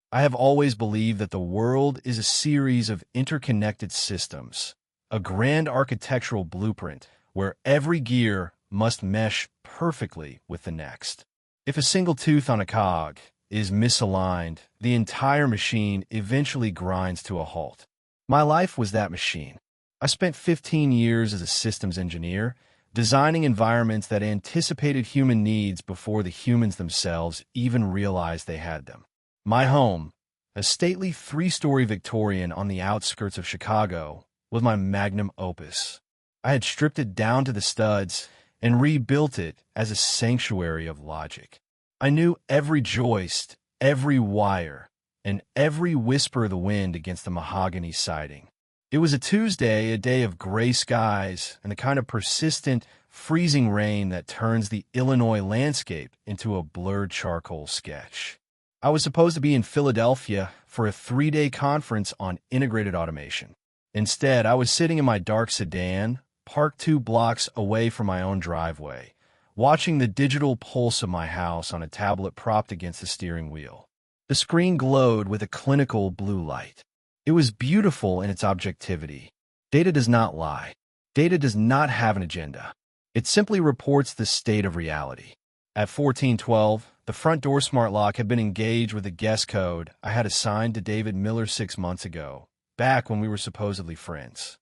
I have always believed that the world is a series of interconnected systems, a grand architectural blueprint where every gear must mesh perfectly with the next. If a single tooth on a cog is misaligned, the entire machine eventually grinds to a halt. My life was that machine. I spent 15 years as a systems engineer, designing environments that anticipated human needs before the humans themselves even realized they had them. My home, a stately three-story Victorian on the outskirts of Chicago, was my magnum opus. I had stripped it down to the studs and rebuilt it as a sanctuary of logic. I knew every joist, every wire, and every whisper of the wind against the mahogany siding. It was a Tuesday, a day of gray skies and the kind of persistent, freezing rain that turns the Illinois landscape into a blurred charcoal sketch. I was supposed to be in Philadelphia for a 3-day conference on integrated automation. Instead, I was sitting in my dark sedan, parked 2 blocks away from my own driveway, watching the digital pulse of my house on a tablet propped against the steering wheel. The screen glowed with a clinical blue light. It was beautiful in its objectivity. Data does not lie. Data does not have an agenda. It simply reports the state of reality. At 1412, the front door smart lock had been engaged with a guest code I had assigned to David Miller 6 months ago, back when we were supposedly friends.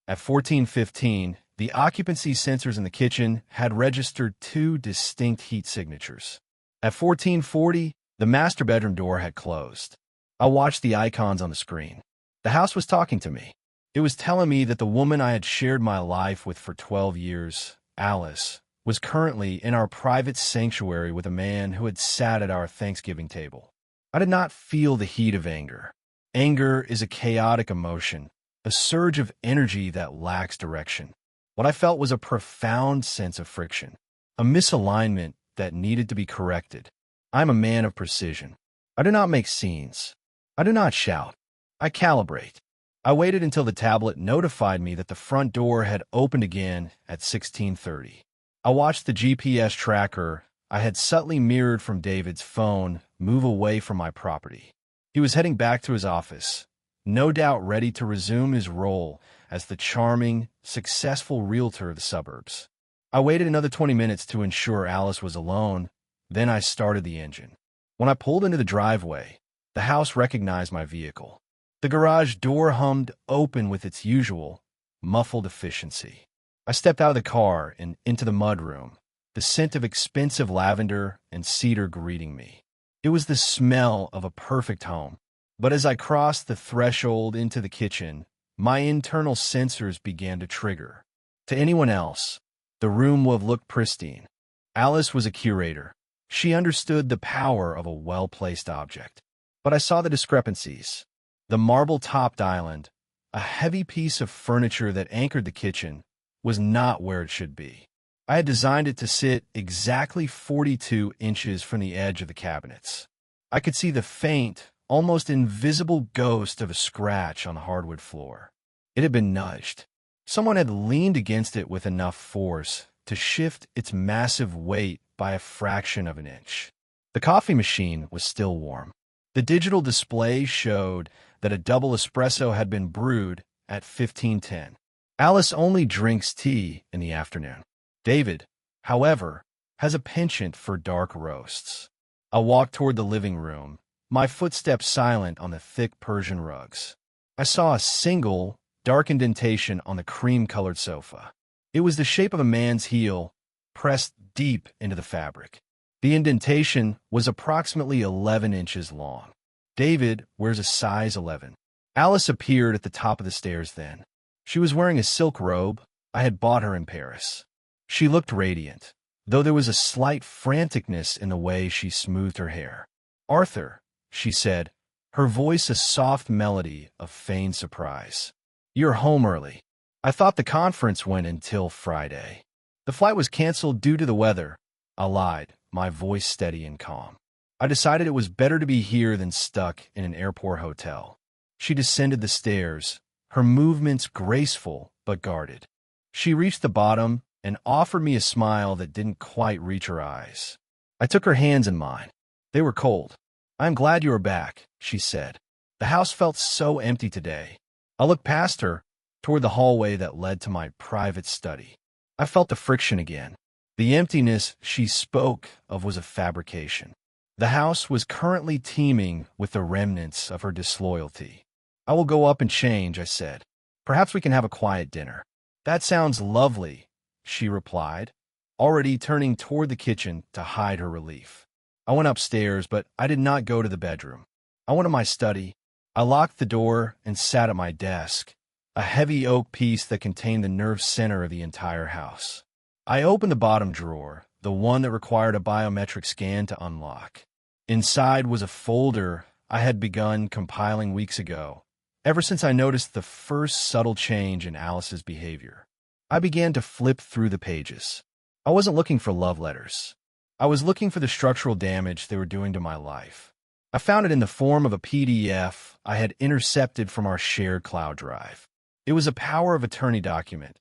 At 1415, the occupancy sensors in the kitchen had registered 2 distinct heat signatures. At 1440, the master bedroom door had closed. I watched the icons on the screen. The house was talking to me. It was telling me that the woman I had shared my life with for 12 years, Alice, was currently in our private sanctuary with a man who had sat at our Thanksgiving table. I did not feel the heat of anger. Anger is a chaotic emotion, a surge of energy that lacks direction. What I felt was a profound sense of friction, a misalignment that needed to be corrected. I am a man of precision. I do not make scenes. I do not shout. I calibrate. I waited until the tablet notified me that the front door had opened again at 16:30. I watched the GPS tracker I had subtly mirrored from David's phone move away from my property. He was heading back to his office, no doubt ready to resume his role as the charming, successful realtor of the suburbs. I waited another 20 minutes to ensure Alice was alone, then I started the engine. When I pulled into the driveway, the house recognized my vehicle. The garage door hummed open with its usual, muffled efficiency. I stepped out of the car and into the mudroom, the scent of expensive lavender and cedar greeting me. It was the smell of a perfect home. But as I crossed the threshold into the kitchen, my internal sensors began to trigger. To anyone else, the room would have looked pristine. Alice was a curator. She understood the power of a well-placed object. But I saw the discrepancies. The marble-topped island, a heavy piece of furniture that anchored the kitchen, was not where it should be. I had designed it to sit exactly 42 inches from the edge of the cabinets. I could see the faint, almost invisible ghost of a scratch on the hardwood floor. It had been nudged. Someone had leaned against it with enough force to shift its massive weight by a fraction of an inch. The coffee machine was still warm. The digital display showed that a double espresso had been brewed at 1510. Alice only drinks tea in the afternoon. David, however, has a penchant for dark roasts. I walked toward the living room, my footsteps silent on the thick Persian rugs. I saw a single, dark indentation on the cream-colored sofa. It was the shape of a man's heel, pressed deep into the fabric. The indentation was approximately 11 inches long. David wears a size 11. Alice appeared at the top of the stairs then. She was wearing a silk robe I had bought her in Paris. She looked radiant, though there was a slight franticness in the way she smoothed her hair. "Arthur," she said, her voice a soft melody of feigned surprise. "You're home early. I thought the conference went until Friday." "The flight was canceled due to the weather." I lied, my voice steady and calm. "I decided it was better to be here than stuck in an airport hotel." She descended the stairs, her movements graceful but guarded. She reached the bottom and offered me a smile that didn't quite reach her eyes. I took her hands in mine. They were cold. "I'm glad you are back," she said. The house felt so empty today. I looked past her, toward the hallway that led to my private study. I felt the friction again. The emptiness she spoke of was a fabrication. The house was currently teeming with the remnants of her disloyalty. I will go up and change, I said. Perhaps we can have a quiet dinner. That sounds lovely, she replied, already turning toward the kitchen to hide her relief. I went upstairs, but I did not go to the bedroom. I went to my study. I locked the door and sat at my desk, a heavy oak piece that contained the nerve center of the entire house. I opened the bottom drawer, the one that required a biometric scan to unlock. Inside was a folder I had begun compiling weeks ago, ever since I noticed the first subtle change in Alice's behavior. I began to flip through the pages. I wasn't looking for love letters. I was looking for the structural damage they were doing to my life. I found it in the form of a PDF I had intercepted from our shared cloud drive. It was a power of attorney document,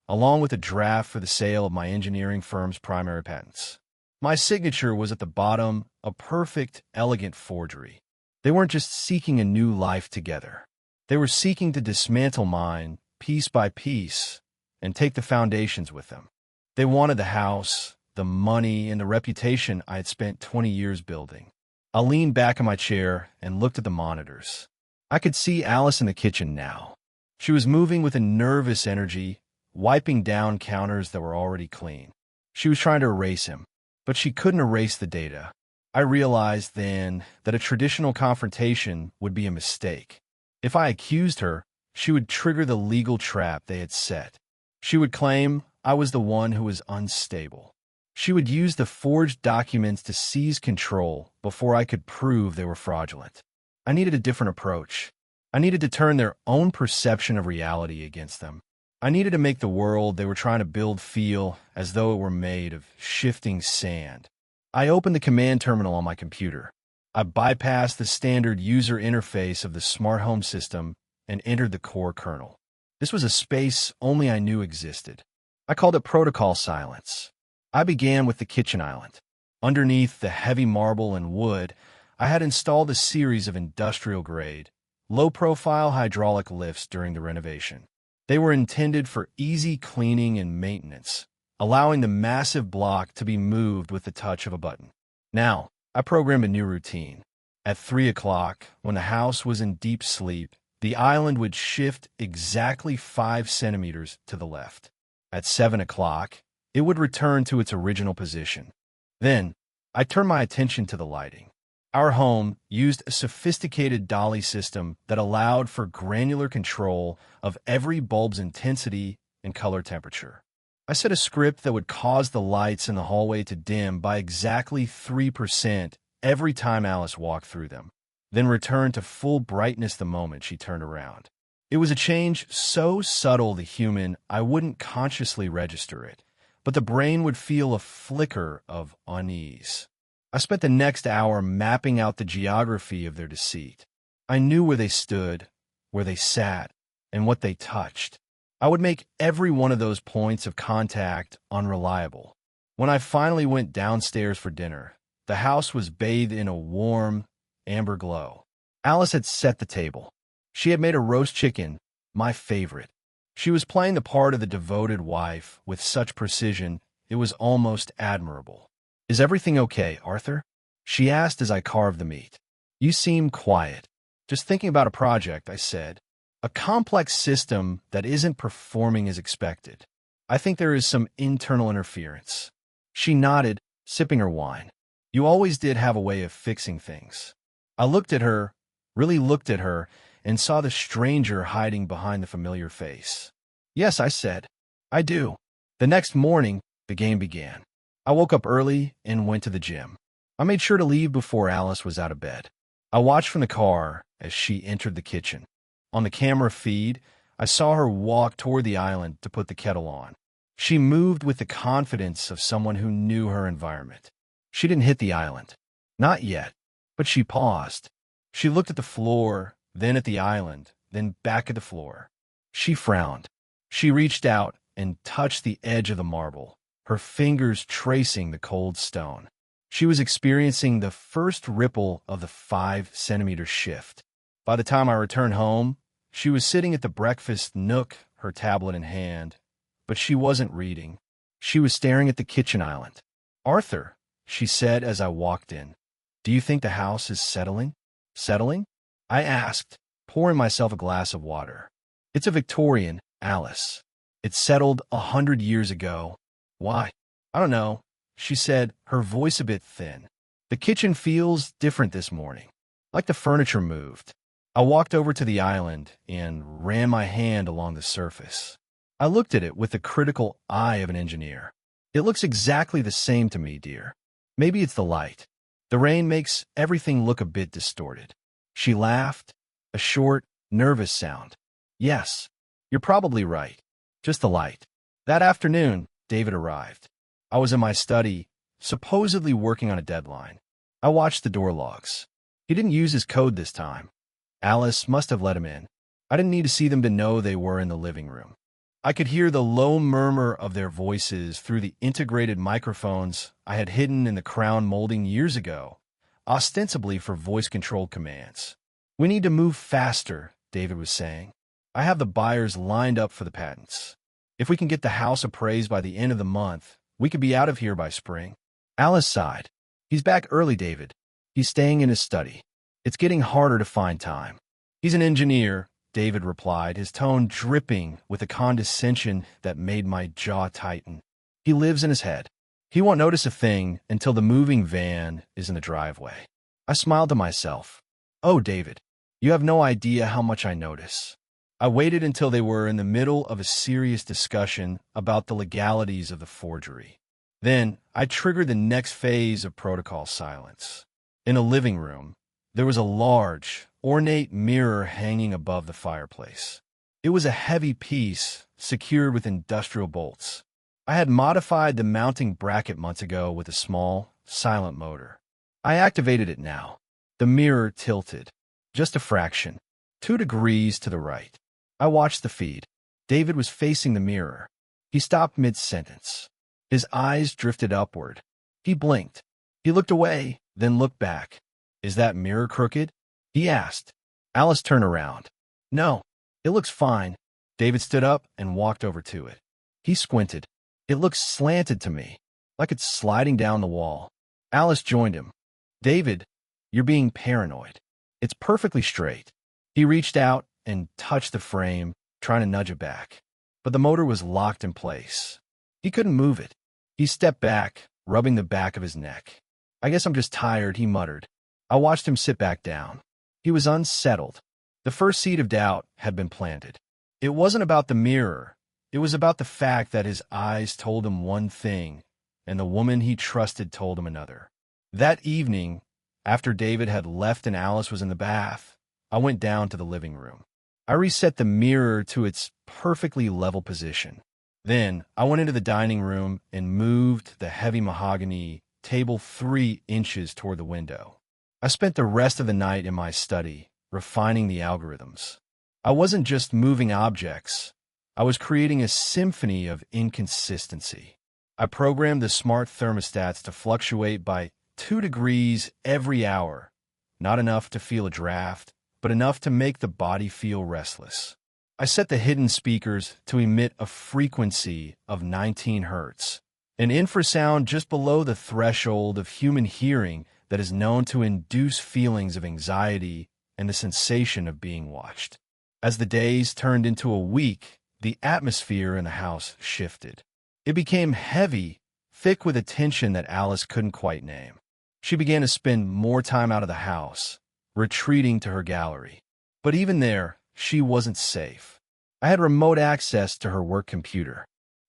along with a draft for the sale of my engineering firm's primary patents. My signature was at the bottom, a perfect, elegant forgery. They weren't just seeking a new life together. They were seeking to dismantle mine, piece by piece, and take the foundations with them. They wanted the house, the money, and the reputation I had spent 20 years building. I leaned back in my chair and looked at the monitors. I could see Alice in the kitchen now. She was moving with a nervous energy, wiping down counters that were already clean. She was trying to erase him, but she couldn't erase the data. I realized then that a traditional confrontation would be a mistake. If I accused her, she would trigger the legal trap they had set. She would claim I was the one who was unstable. She would use the forged documents to seize control before I could prove they were fraudulent. I needed a different approach. I needed to turn their own perception of reality against them. I needed to make the world they were trying to build feel as though it were made of shifting sand. I opened the command terminal on my computer. I bypassed the standard user interface of the smart home system and entered the core kernel. This was a space only I knew existed. I called it Protocol Silence. I began with the kitchen island. Underneath the heavy marble and wood, I had installed a series of industrial-grade, low-profile hydraulic lifts during the renovation. They were intended for easy cleaning and maintenance, allowing the massive block to be moved with the touch of a button. Now, I programmed a new routine. At 3 o'clock, when the house was in deep sleep, the island would shift exactly 5 centimeters to the left. At 7 o'clock, it would return to its original position. Then, I turned my attention to the lighting. Our home used a sophisticated dolly system that allowed for granular control of every bulb's intensity and color temperature. I set a script that would cause the lights in the hallway to dim by exactly 3% every time Alice walked through them, then return to full brightness the moment she turned around. It was a change so subtle the human I wouldn't consciously register it, but the brain would feel a flicker of unease. I spent the next hour mapping out the geography of their deceit. I knew where they stood, where they sat, and what they touched. I would make every one of those points of contact unreliable. When I finally went downstairs for dinner, the house was bathed in a warm, amber glow. Alice had set the table. She had made a roast chicken, my favorite. She was playing the part of the devoted wife with such precision, it was almost admirable. "Is everything okay, Arthur?" she asked as I carved the meat. "You seem quiet." "Just thinking about a project," I said. "A complex system that isn't performing as expected. I think there is some internal interference." She nodded, sipping her wine. "You always did have a way of fixing things." I looked at her, really looked at her, and saw the stranger hiding behind the familiar face. "Yes," I said. "I do." The next morning, the game began. I woke up early and went to the gym. I made sure to leave before Alice was out of bed. I watched from the car as she entered the kitchen. On the camera feed, I saw her walk toward the island to put the kettle on. She moved with the confidence of someone who knew her environment. She didn't hit the island. Not yet. But she paused. She looked at the floor, then at the island, then back at the floor. She frowned. She reached out and touched the edge of the marble, her fingers tracing the cold stone. She was experiencing the first ripple of the 5 centimeter shift. By the time I returned home, she was sitting at the breakfast nook, her tablet in hand. But she wasn't reading. She was staring at the kitchen island. "Arthur," she said as I walked in, "do you think the house is settling?" "Settling?" I asked, pouring myself a glass of water. "It's a Victorian, Alice. It settled 100 years ago." "Why?" "I don't know," she said, her voice a bit thin. "The kitchen feels different this morning, like the furniture moved." I walked over to the island and ran my hand along the surface. I looked at it with the critical eye of an engineer. "It looks exactly the same to me, dear. Maybe it's the light. The rain makes everything look a bit distorted." She laughed, a short, nervous sound. "Yes, you're probably right. Just the light." That afternoon, David arrived. I was in my study, supposedly working on a deadline. I watched the door logs. He didn't use his code this time. Alice must have let him in. I didn't need to see them to know they were in the living room. I could hear the low murmur of their voices through the integrated microphones I had hidden in the crown molding years ago, ostensibly for voice-controlled commands. "We need to move faster," David was saying. "I have the buyers lined up for the patents. If we can get the house appraised by the end of the month, we could be out of here by spring." Alice sighed. "He's back early, David. He's staying in his study. It's getting harder to find time." "He's an engineer," David replied, his tone dripping with a condescension that made my jaw tighten. "He lives in his head. He won't notice a thing until the moving van is in the driveway." I smiled to myself. "Oh, David, you have no idea how much I notice." I waited until they were in the middle of a serious discussion about the legalities of the forgery. Then I triggered the next phase of protocol silence. In a living room, there was a large, ornate mirror hanging above the fireplace. It was a heavy piece, secured with industrial bolts. I had modified the mounting bracket months ago with a small, silent motor. I activated it now. The mirror tilted, just a fraction, 2 degrees to the right. I watched the feed. David was facing the mirror. He stopped mid-sentence. His eyes drifted upward. He blinked. He looked away, then looked back. "Is that mirror crooked?" he asked. Alice turned around. "No, it looks fine." David stood up and walked over to it. He squinted. "It looks slanted to me, like it's sliding down the wall." Alice joined him. "David, you're being paranoid. It's perfectly straight." He reached out and touched the frame, trying to nudge it back. But the motor was locked in place. He couldn't move it. He stepped back, rubbing the back of his neck. "I guess I'm just tired," he muttered. I watched him sit back down. He was unsettled. The first seed of doubt had been planted. It wasn't about the mirror. It was about the fact that his eyes told him one thing, and the woman he trusted told him another. That evening, after David had left and Alice was in the bath, I went down to the living room. I reset the mirror to its perfectly level position. Then I went into the dining room and moved the heavy mahogany table 3 inches toward the window. I spent the rest of the night in my study, refining the algorithms. I wasn't just moving objects. I was creating a symphony of inconsistency. I programmed the smart thermostats to fluctuate by 2 degrees every hour, not enough to feel a draft, but enough to make the body feel restless. I set the hidden speakers to emit a frequency of 19 hertz, an infrasound just below the threshold of human hearing that is known to induce feelings of anxiety and the sensation of being watched. As the days turned into a week, the atmosphere in the house shifted. It became heavy, thick with a tension that Alice couldn't quite name. She began to spend more time out of the house, retreating to her gallery. But even there, she wasn't safe. I had remote access to her work computer.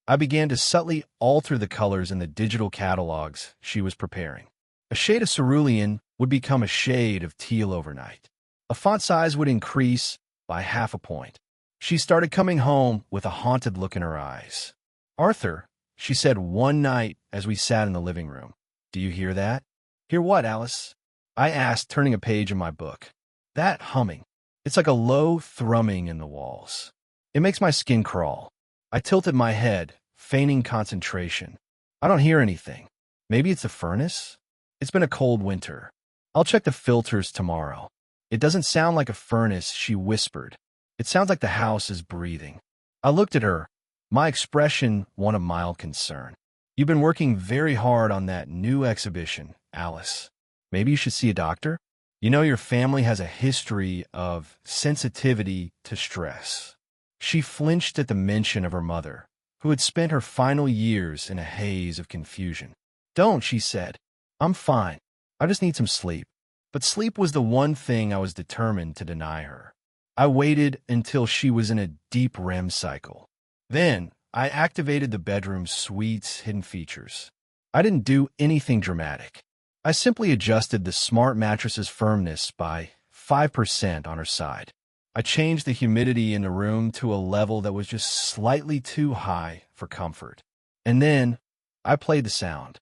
I began to subtly alter the colors in the digital catalogs she was preparing. A shade of cerulean would become a shade of teal overnight. A font size would increase by 0.5 point. She started coming home with a haunted look in her eyes. "Arthur," she said one night as we sat in the living room, "do you hear that?" "Hear what, Alice?" I asked, turning a page in my book. "That humming. It's like a low thrumming in the walls. It makes my skin crawl." I tilted my head, feigning concentration. "I don't hear anything. Maybe it's the furnace?" It's been a cold winter. I'll check the filters tomorrow. It doesn't sound like a furnace, she whispered. It sounds like the house is breathing. I looked at her, my expression one of mild concern. You've been working very hard on that new exhibition, Alice. Maybe you should see a doctor? You know your family has a history of sensitivity to stress. She flinched at the mention of her mother, who had spent her final years in a haze of confusion. Don't, she said. I'm fine. I just need some sleep. But sleep was the one thing I was determined to deny her. I waited until she was in a deep REM cycle. Then, I activated the bedroom's suite's hidden features. I didn't do anything dramatic. I simply adjusted the smart mattress's firmness by 5% on her side. I changed the humidity in the room to a level that was just slightly too high for comfort. And then, I played the sound.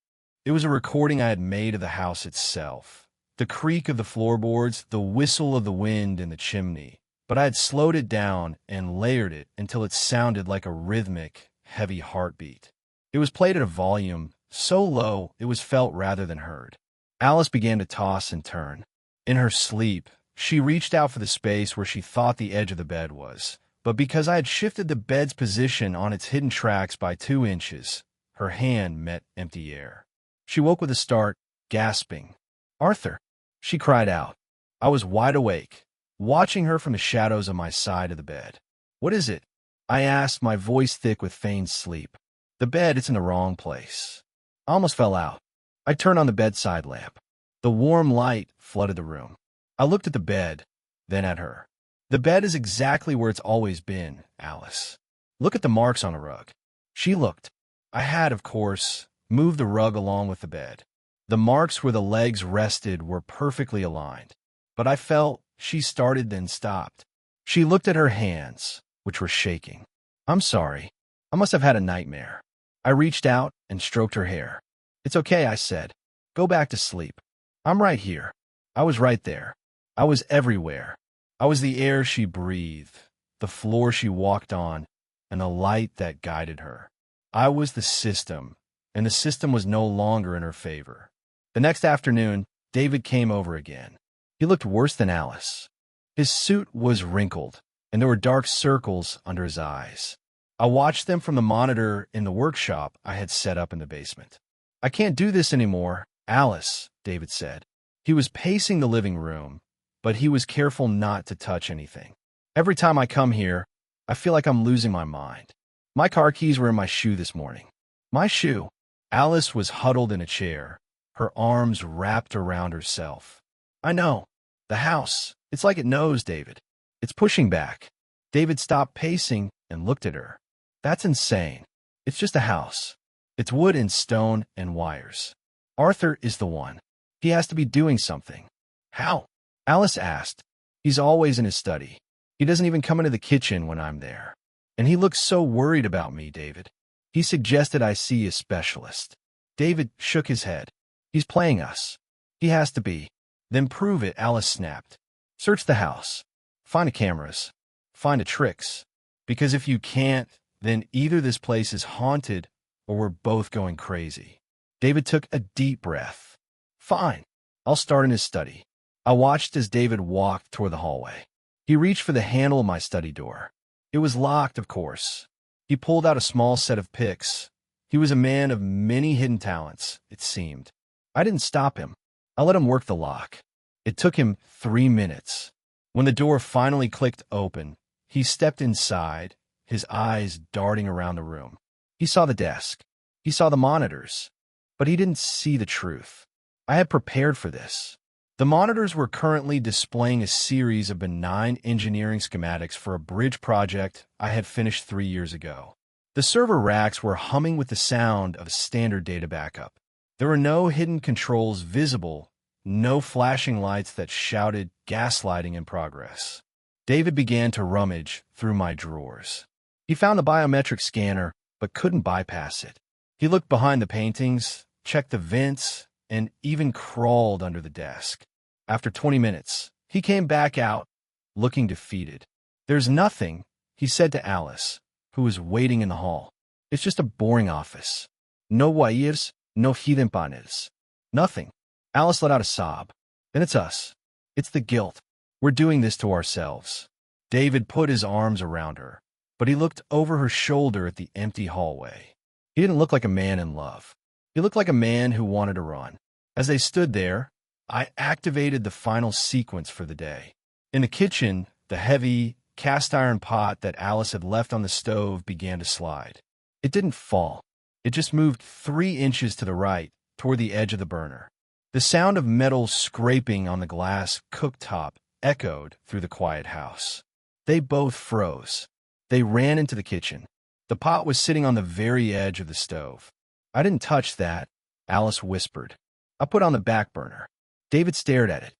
It was a recording I had made of the house itself. The creak of the floorboards, the whistle of the wind in the chimney. But I had slowed it down and layered it until it sounded like a rhythmic, heavy heartbeat. It was played at a volume so low it was felt rather than heard. Alice began to toss and turn. In her sleep, she reached out for the space where she thought the edge of the bed was. But because I had shifted the bed's position on its hidden tracks by 2 inches, her hand met empty air. She woke with a start, gasping. "Arthur!" she cried out. I was wide awake, watching her from the shadows on my side of the bed. "What is it?" I asked, my voice thick with feigned sleep. "The bed, it's in the wrong place." I almost fell out. I turned on the bedside lamp. The warm light flooded the room. I looked at the bed, then at her. "The bed is exactly where it's always been, Alice. Look at the marks on the rug." She looked. I had, of course, moved the rug along with the bed. The marks where the legs rested were perfectly aligned. But I felt she started then stopped. She looked at her hands, which were shaking. "I'm sorry. I must have had a nightmare." I reached out and stroked her hair. "It's okay," I said. "Go back to sleep. I'm right here." I was right there. I was everywhere. I was the air she breathed, the floor she walked on, and the light that guided her. I was the system, and the system was no longer in her favor. The next afternoon, David came over again. He looked worse than Alice. His suit was wrinkled, and there were dark circles under his eyes. I watched them from the monitor in the workshop I had set up in the basement. "I can't do this anymore, Alice," David said. He was pacing the living room, but he was careful not to touch anything. "Every time I come here, I feel like I'm losing my mind. My car keys were in my shoe this morning." "My shoe?" Alice was huddled in a chair, her arms wrapped around herself. "I know. The house. It's like it knows, David. It's pushing back." David stopped pacing and looked at her. "That's insane. It's just a house. It's wood and stone and wires. Arthur is the one. He has to be doing something." "How?" Alice asked. "He's always in his study. He doesn't even come into the kitchen when I'm there. And he looks so worried about me, David. He suggested I see a specialist." David shook his head. "He's playing us. He has to be." "Then prove it," Alice snapped. "Search the house. Find the cameras. Find the tricks. Because if you can't, then either this place is haunted or we're both going crazy." David took a deep breath. "Fine. I'll start in his study." I watched as David walked toward the hallway. He reached for the handle of my study door. It was locked, of course. He pulled out a small set of picks. He was a man of many hidden talents, it seemed. I didn't stop him. I let him work the lock. It took him 3 minutes. When the door finally clicked open, he stepped inside, his eyes darting around the room. He saw the desk. He saw the monitors. But he didn't see the truth. I had prepared for this. The monitors were currently displaying a series of benign engineering schematics for a bridge project I had finished 3 years ago. The server racks were humming with the sound of a standard data backup. There were no hidden controls visible, no flashing lights that shouted gaslighting in progress. David began to rummage through my drawers. He found the biometric scanner, but couldn't bypass it. He looked behind the paintings, checked the vents, and even crawled under the desk. After 20 minutes, he came back out, looking defeated. "There's nothing," he said to Alice, who was waiting in the hall. "It's just a boring office. No wires, no hidden panels. Nothing." Alice let out a sob. Then it's us. It's the guilt. We're doing this to ourselves. David put his arms around her, but he looked over her shoulder at the empty hallway. He didn't look like a man in love. He looked like a man who wanted to run. As they stood there, I activated the final sequence for the day. In the kitchen, the heavy, cast-iron pot that Alice had left on the stove began to slide. It didn't fall. It just moved 3 inches to the right, toward the edge of the burner. The sound of metal scraping on the glass cooktop echoed through the quiet house. They both froze. They ran into the kitchen. The pot was sitting on the very edge of the stove. "I didn't touch that," Alice whispered. "I put on the back burner." David stared at it.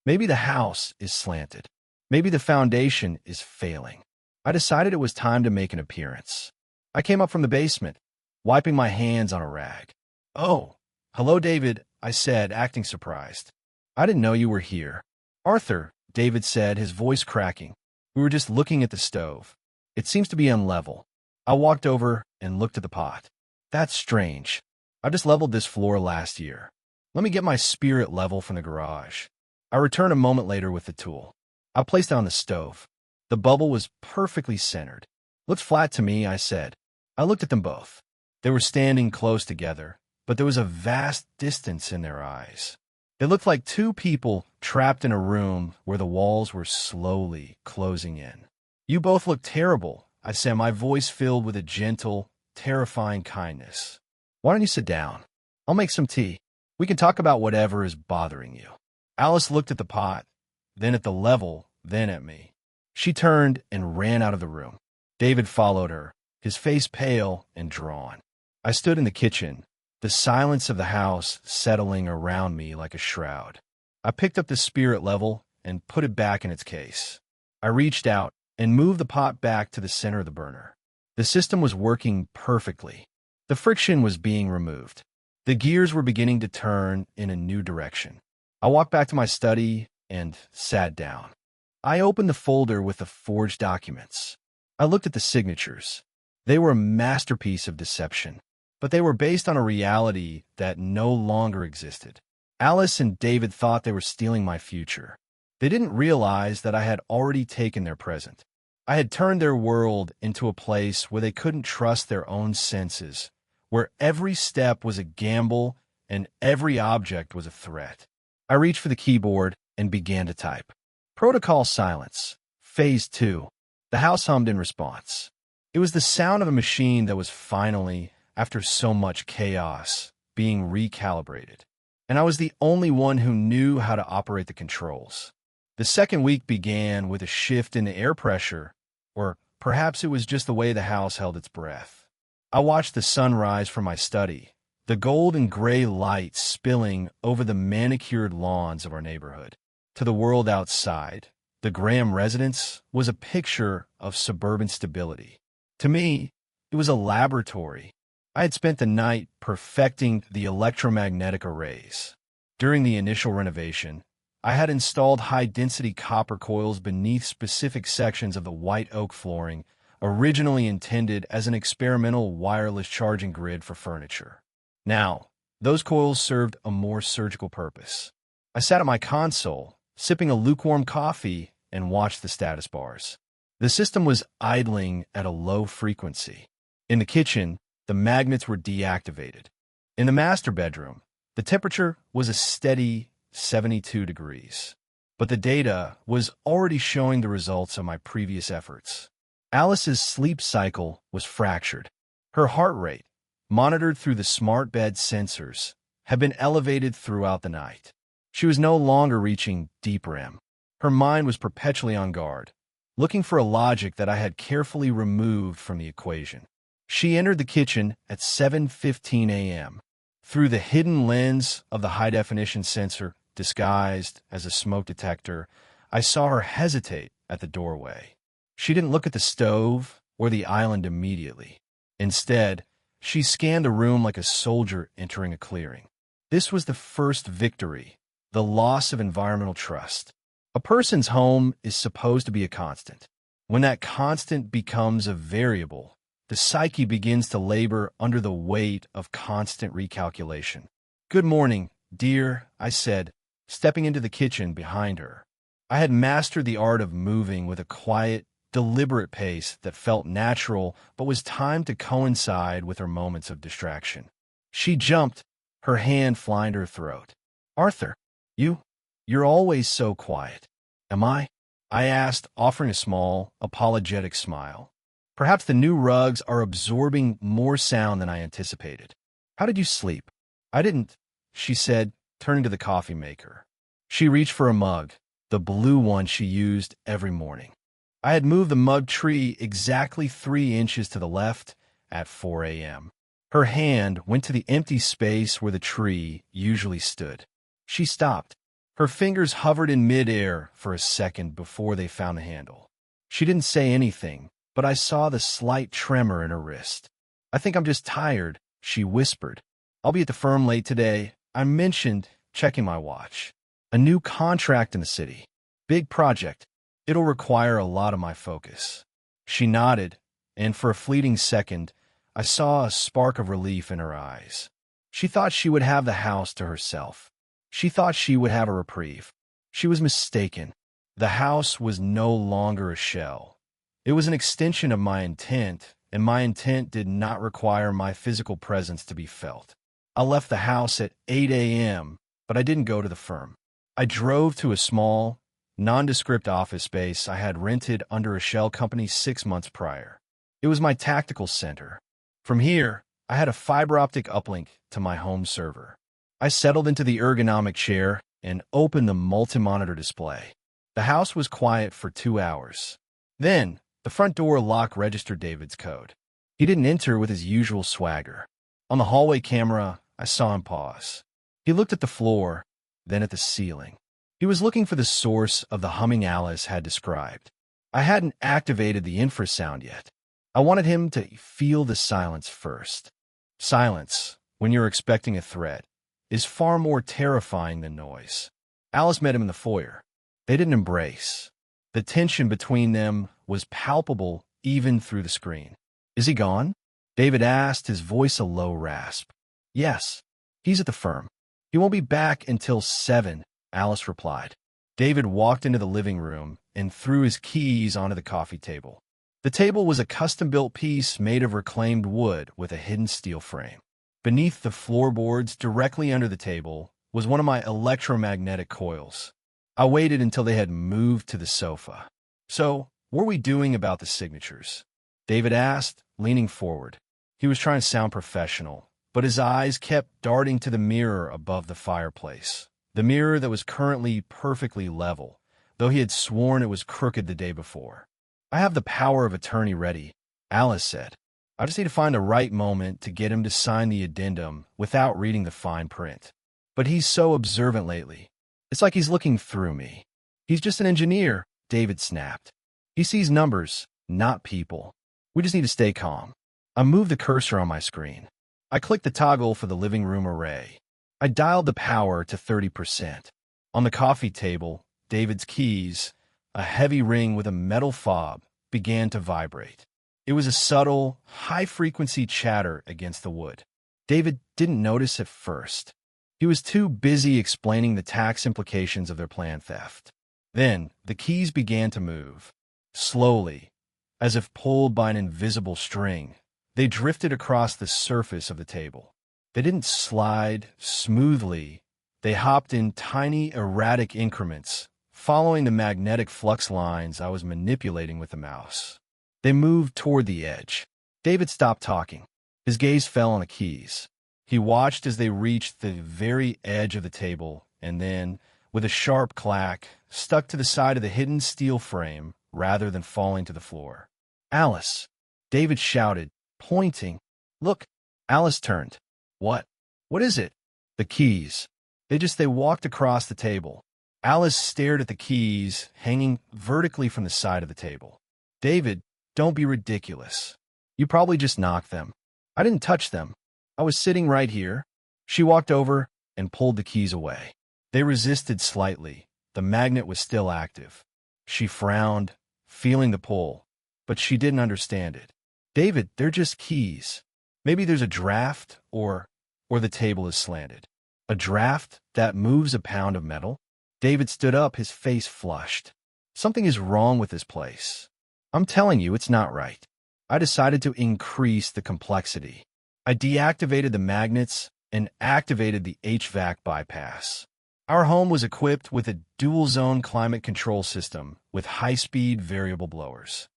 Maybe the house is slanted. Maybe the foundation is failing. I decided it was time to make an appearance. I came up from the basement, wiping my hands on a rag. "Oh, hello, David," I said, acting surprised. "I didn't know you were here." "Arthur," David said, his voice cracking. "We were just looking at the stove. It seems to be unlevel." I walked over and looked at the pot. "That's strange. I just leveled this floor last year. Let me get my spirit level from the garage." I returned a moment later with the tool. I placed it on the stove. The bubble was perfectly centered. "Looks flat to me," I said. I looked at them both. They were standing close together, but there was a vast distance in their eyes. They looked like 2 people trapped in a room where the walls were slowly closing in. "You both look terrible," I said, my voice filled with a gentle, terrifying kindness. "Why don't you sit down? I'll make some tea. We can talk about whatever is bothering you." Alice looked at the pot, then at the level, then at me. She turned and ran out of the room. David followed her, his face pale and drawn. I stood in the kitchen, the silence of the house settling around me like a shroud. I picked up the spirit level and put it back in its case. I reached out and moved the pot back to the center of the burner. The system was working perfectly. The friction was being removed. The gears were beginning to turn in a new direction. I walked back to my study and sat down. I opened the folder with the forged documents. I looked at the signatures. They were a masterpiece of deception, but they were based on a reality that no longer existed. Alice and David thought they were stealing my future. They didn't realize that I had already taken their present. I had turned their world into a place where they couldn't trust their own senses, where every step was a gamble and every object was a threat. I reached for the keyboard and began to type. Protocol silence. Phase 2. The house hummed in response. It was the sound of a machine that was finally, after so much chaos, being recalibrated. And I was the only one who knew how to operate the controls. The second week began with a shift in the air pressure, or perhaps it was just the way the house held its breath. I watched the sun rise from my study, the gold and gray light spilling over the manicured lawns of our neighborhood. To the world outside, the Graham residence was a picture of suburban stability. To me, it was a laboratory. I had spent the night perfecting the electromagnetic arrays. During the initial renovation, I had installed high-density copper coils beneath specific sections of the white oak flooring, originally intended as an experimental wireless charging grid for furniture. Now, those coils served a more surgical purpose. I sat at my console, sipping a lukewarm coffee, and watched the status bars. The system was idling at a low frequency. In the kitchen, the magnets were deactivated. In the master bedroom, the temperature was a steady 72 degrees. But the data was already showing the results of my previous efforts. Alice's sleep cycle was fractured. Her heart rate, monitored through the smart bed sensors, had been elevated throughout the night. She was no longer reaching deep REM. Her mind was perpetually on guard, looking for a logic that I had carefully removed from the equation. She entered the kitchen at 7:15 a.m. Through the hidden lens of the high-definition sensor, disguised as a smoke detector, I saw her hesitate at the doorway. She didn't look at the stove or the island immediately. Instead, she scanned the room like a soldier entering a clearing. This was the first victory, the loss of environmental trust. A person's home is supposed to be a constant. When that constant becomes a variable, the psyche begins to labor under the weight of constant recalculation. "Good morning," Dear, I said, stepping into the kitchen behind her. I had mastered the art of moving with a quiet, deliberate pace that felt natural but was timed to coincide with her moments of distraction. She jumped, her hand flying to her throat. Arthur, you're always so quiet. Am I? I asked, offering a small, apologetic smile. Perhaps the new rugs are absorbing more sound than I anticipated. How did you sleep? I didn't, she said, turning to the coffee maker. She reached for a mug, the blue one she used every morning. I had moved the mug tree exactly 3 inches to the left at 4 a.m. Her hand went to the empty space where the tree usually stood. She stopped. Her fingers hovered in midair for a second before they found the handle. She didn't say anything, but I saw the slight tremor in her wrist. I think I'm just tired, she whispered. I'll be at the firm late today. I mentioned, checking my watch. A new contract in the city. Big project. It'll require a lot of my focus. She nodded, and for a fleeting second, I saw a spark of relief in her eyes. She thought she would have the house to herself. She thought she would have a reprieve. She was mistaken. The house was no longer a shell. It was an extension of my intent, and my intent did not require my physical presence to be felt. I left the house at 8 a.m., but I didn't go to the firm. I drove to a small, nondescript office space I had rented under a shell company 6 months prior. It was my tactical center. From here, I had a fiber optic uplink to my home server. I settled into the ergonomic chair and opened the multi-monitor display. The house was quiet for 2 hours. Then, the front door lock registered David's code. He didn't enter with his usual swagger. On the hallway camera, I saw him pause. He looked at the floor, then at the ceiling. He was looking for the source of the humming Alice had described. I hadn't activated the infrasound yet. I wanted him to feel the silence first. Silence, when you're expecting a threat, is far more terrifying than noise. Alice met him in the foyer. They didn't embrace. The tension between them was palpable even through the screen. Is he gone? David asked, his voice a low rasp. Yes, he's at the firm. He won't be back until 7, Alice replied. David walked into the living room and threw his keys onto the coffee table. The table was a custom-built piece made of reclaimed wood with a hidden steel frame. Beneath the floorboards, directly under the table, was one of my electromagnetic coils. I waited until they had moved to the sofa. So, what were we doing about the signatures? David asked, leaning forward. He was trying to sound professional, but his eyes kept darting to the mirror above the fireplace. The mirror that was currently perfectly level, though he had sworn it was crooked the day before. I have the power of attorney ready, Alice said. I just need to find the right moment to get him to sign the addendum without reading the fine print. But he's so observant lately. It's like he's looking through me. He's just an engineer, David snapped. He sees numbers, not people. We just need to stay calm. I moved the cursor on my screen. I clicked the toggle for the living room array. I dialed the power to 30%. On the coffee table, David's keys, a heavy ring with a metal fob, began to vibrate. It was a subtle, high-frequency chatter against the wood. David didn't notice at first. He was too busy explaining the tax implications of their planned theft. Then, the keys began to move. Slowly, as if pulled by an invisible string, they drifted across the surface of the table. They didn't slide smoothly. They hopped in tiny, erratic increments, following the magnetic flux lines I was manipulating with the mouse. They moved toward the edge. David stopped talking. His gaze fell on the keys. He watched as they reached the very edge of the table and then, with a sharp clack, stuck to the side of the hidden steel frame rather than falling to the floor. Alice! David shouted, pointing. Look! Alice turned. What? What is it? The keys. They walked across the table. Alice stared at the keys hanging vertically from the side of the table. David, don't be ridiculous. You probably just knocked them. I didn't touch them. I was sitting right here. She walked over and pulled the keys away. They resisted slightly. The magnet was still active. She frowned, feeling the pull, but she didn't understand it. David, they're just keys. Maybe there's a draft, or the table is slanted. A draft that moves a pound of metal? David stood up, his face flushed. Something is wrong with this place. I'm telling you, it's not right. I decided to increase the complexity. I deactivated the magnets and activated the HVAC bypass. Our home was equipped with a dual-zone climate control system with high-speed variable blowers.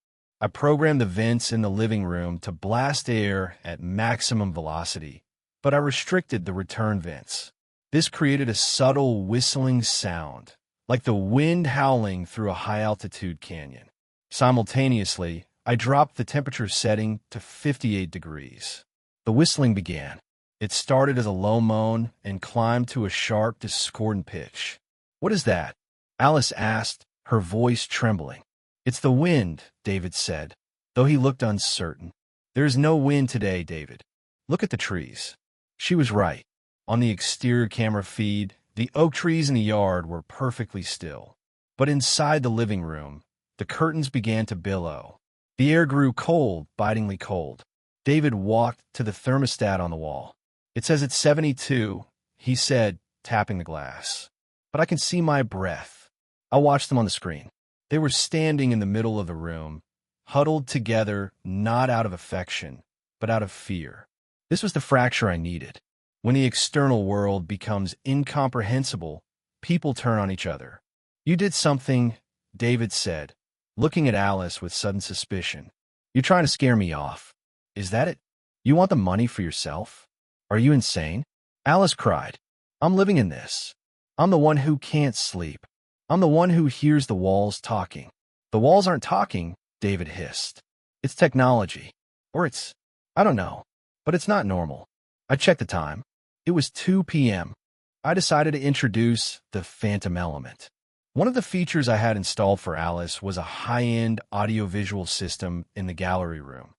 I programmed the vents in the living room to blast air at maximum velocity, but I restricted the return vents. This created a subtle whistling sound, like the wind howling through a high-altitude canyon. Simultaneously, I dropped the temperature setting to 58 degrees. The whistling began. It started as a low moan and climbed to a sharp, discordant pitch. "What is that?" Alice asked, her voice trembling. "It's the wind," David said, though he looked uncertain. "There is no wind today, David. Look at the trees." She was right. On the exterior camera feed, the oak trees in the yard were perfectly still. But inside the living room, the curtains began to billow. The air grew cold, bitingly cold. David walked to the thermostat on the wall. "It says it's 72, he said, tapping the glass. "But I can see my breath." I watched them on the screen. They were standing in the middle of the room, huddled together, not out of affection, but out of fear. This was the fracture I needed. When the external world becomes incomprehensible, people turn on each other. "You did something," David said, looking at Alice with sudden suspicion. "You're trying to scare me off. Is that it? You want the money for yourself? Are you insane?" Alice cried. "I'm living in this. I'm the one who can't sleep. I'm the one who hears the walls talking." "The walls aren't talking," David hissed. "It's technology. Or I don't know. But it's not normal." I checked the time. It was 2 p.m. I decided to introduce the phantom element. One of the features I had installed for Alice was a high-end audiovisual system in the gallery room.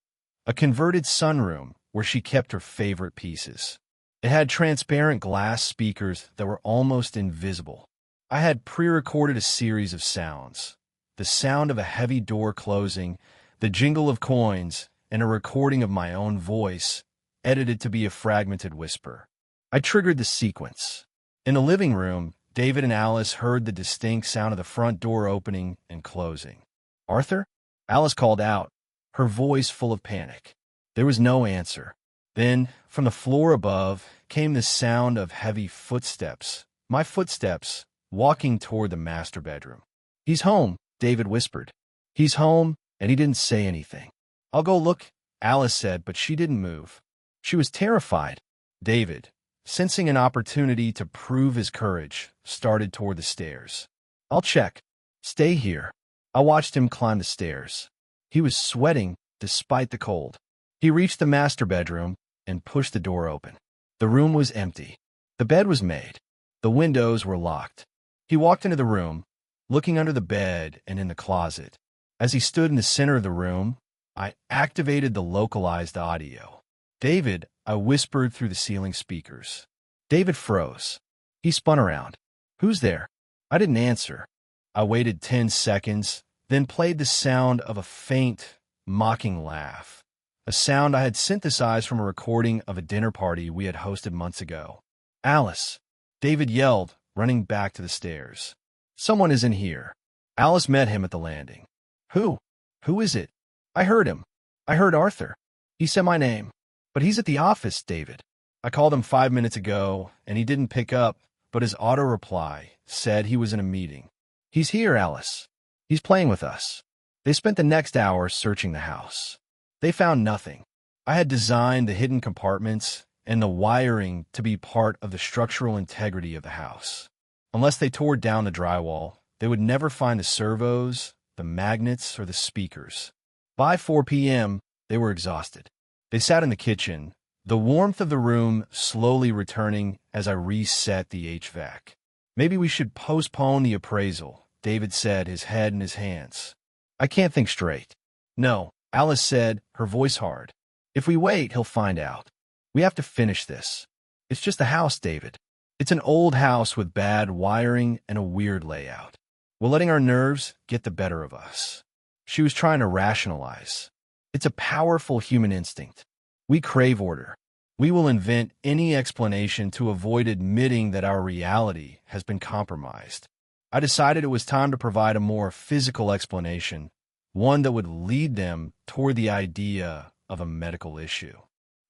A converted sunroom where she kept her favorite pieces. It had transparent glass speakers that were almost invisible. I had pre-recorded a series of sounds. The sound of a heavy door closing, the jingle of coins, and a recording of my own voice, edited to be a fragmented whisper. I triggered the sequence. In the living room, David and Alice heard the distinct sound of the front door opening and closing. "Arthur?" Alice called out, her voice full of panic. There was no answer. Then, from the floor above, came the sound of heavy footsteps, my footsteps, walking toward the master bedroom. "He's home," David whispered. "He's home, and he didn't say anything." "I'll go look," Alice said, but she didn't move. She was terrified. David, sensing an opportunity to prove his courage, started toward the stairs. "I'll check. Stay here." I watched him climb the stairs. He was sweating despite the cold. He reached the master bedroom and pushed the door open. The room was empty. The bed was made. The windows were locked. He walked into the room, looking under the bed and in the closet. As he stood in the center of the room, I activated the localized audio. "David," I whispered through the ceiling speakers. David froze. He spun around. "Who's there?" I didn't answer. I waited 10 seconds, then played the sound of a faint, mocking laugh. A sound I had synthesized from a recording of a dinner party we had hosted months ago. "Alice!" David yelled, running back to the stairs. "Someone is in here." Alice met him at the landing. "Who? Who is it?" "I heard him. I heard Arthur. He said my name. But he's at the office, David. I called him 5 minutes ago, and he didn't pick up, but his auto reply said he was in a meeting." "He's here, Alice. He's playing with us." They spent the next hour searching the house. They found nothing. I had designed the hidden compartments and the wiring to be part of the structural integrity of the house. Unless they tore down the drywall, they would never find the servos, the magnets, or the speakers. By 4 p.m., they were exhausted. They sat in the kitchen, the warmth of the room slowly returning as I reset the HVAC. "Maybe we should postpone the appraisal," David said, his head in his hands. "I can't think straight." "No," Alice said, her voice hard. "If we wait, he'll find out. We have to finish this. It's just a house, David. It's an old house with bad wiring and a weird layout. We're letting our nerves get the better of us." She was trying to rationalize. "It's a powerful human instinct. We crave order. We will invent any explanation to avoid admitting that our reality has been compromised. I decided it was time to provide a more physical explanation, one that would lead them toward the idea of a medical issue.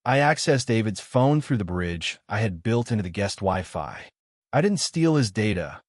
I accessed David's phone through the bridge I had built into the guest Wi-Fi. I didn't steal his data.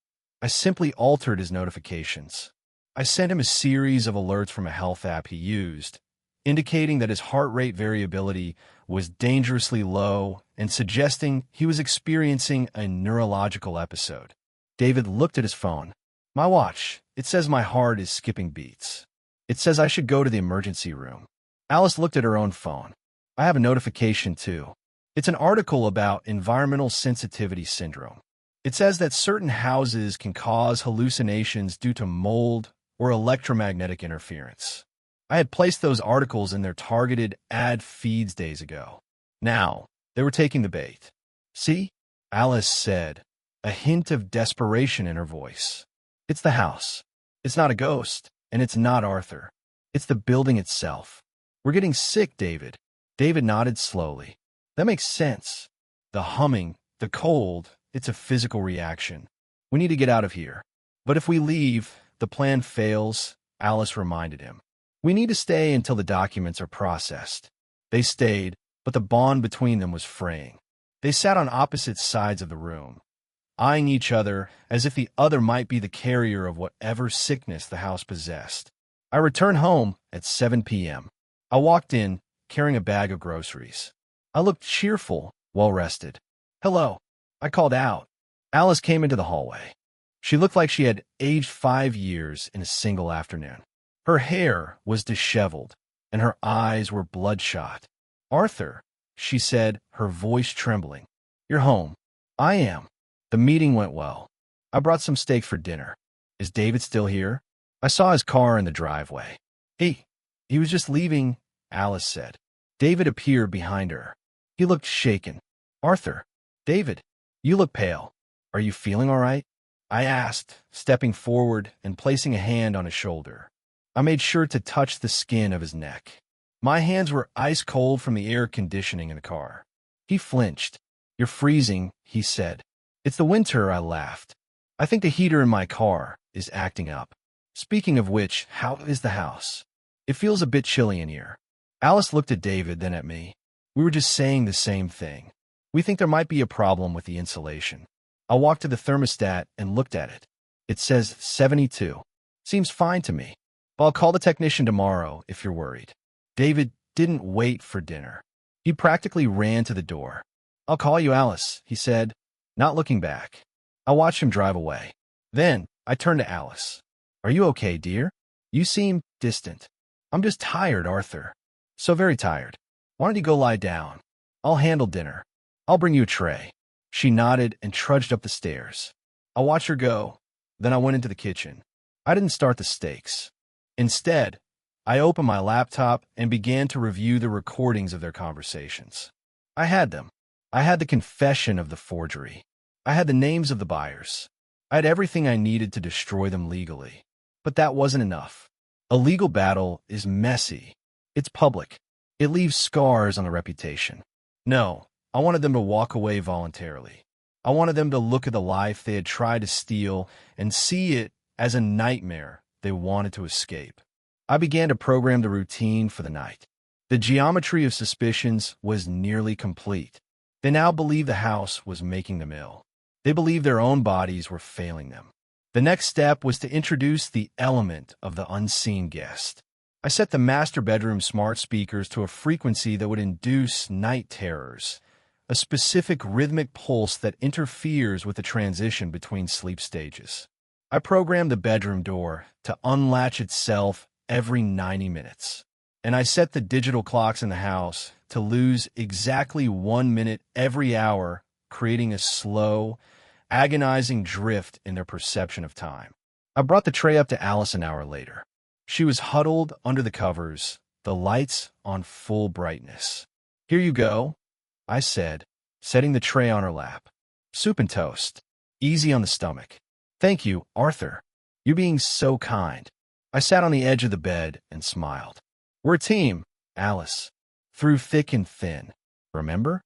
I simply altered his notifications. I sent him a series of alerts from a health app he used, indicating that his heart rate variability was dangerously low and suggesting he was experiencing a neurological episode. David looked at his phone. My watch. It says my heart is skipping beats. It says I should go to the emergency room. Alice looked at her own phone. I have a notification too. It's an article about environmental sensitivity syndrome. It says that certain houses can cause hallucinations due to mold or electromagnetic interference. I had placed those articles in their targeted ad feeds days ago. Now, they were taking the bait. See? Alice said, a hint of desperation in her voice. It's the house. It's not a ghost, and it's not Arthur. It's the building itself. We're getting sick, David. David nodded slowly. That makes sense. The humming, the cold, it's a physical reaction. We need to get out of here. But if we leave, the plan fails, Alice reminded him. We need to stay until the documents are processed. They stayed, but the bond between them was fraying. They sat on opposite sides of the room, eyeing each other as if the other might be the carrier of whatever sickness the house possessed. I returned home at 7 p.m. I walked in, carrying a bag of groceries. I looked cheerful, well-rested. Hello, I called out. Alice came into the hallway. She looked like she had aged 5 years in a single afternoon. Her hair was disheveled, and her eyes were bloodshot. Arthur, she said, her voice trembling. You're home. I am. The meeting went well. I brought some steak for dinner. Is David still here? I saw his car in the driveway. He was just leaving, Alice said. David appeared behind her. He looked shaken. Arthur, David, you look pale. Are you feeling all right? I asked, stepping forward and placing a hand on his shoulder. I made sure to touch the skin of his neck. My hands were ice cold from the air conditioning in the car. He flinched. You're freezing, he said. It's the winter, I laughed. I think the heater in my car is acting up. Speaking of which, how is the house? It feels a bit chilly in here. Alice looked at David, then at me. We were just saying the same thing. We think there might be a problem with the insulation. I walked to the thermostat and looked at it. It says 72. Seems fine to me. But I'll call the technician tomorrow if you're worried. David didn't wait for dinner. He practically ran to the door. I'll call you, Alice, he said, not looking back. I watched him drive away. Then I turned to Alice. Are you okay, dear? You seem distant. I'm just tired, Arthur. So very tired. Why don't you go lie down? I'll handle dinner. I'll bring you a tray. She nodded and trudged up the stairs. I watched her go. Then I went into the kitchen. I didn't start the steaks. Instead, I opened my laptop and began to review the recordings of their conversations. I had them. I had the confession of the forgery. I had the names of the buyers. I had everything I needed to destroy them legally. But that wasn't enough. A legal battle is messy. It's public. It leaves scars on a reputation. No, I wanted them to walk away voluntarily. I wanted them to look at the life they had tried to steal and see it as a nightmare they wanted to escape. I began to program the routine for the night. The geometry of suspicions was nearly complete. They now believed the house was making them ill. They believed their own bodies were failing them. The next step was to introduce the element of the unseen guest. I set the master bedroom smart speakers to a frequency that would induce night terrors, a specific rhythmic pulse that interferes with the transition between sleep stages. I programmed the bedroom door to unlatch itself every 90 minutes, and I set the digital clocks in the house to lose exactly 1 minute every hour, creating a slow, agonizing drift in their perception of time. I brought the tray up to Alice an hour later. She was huddled under the covers, the lights on full brightness. Here you go, I said, setting the tray on her lap. Soup and toast. Easy on the stomach. Thank you, Arthur. You're being so kind. I sat on the edge of the bed and smiled. We're a team, Alice. Through thick and thin. Remember?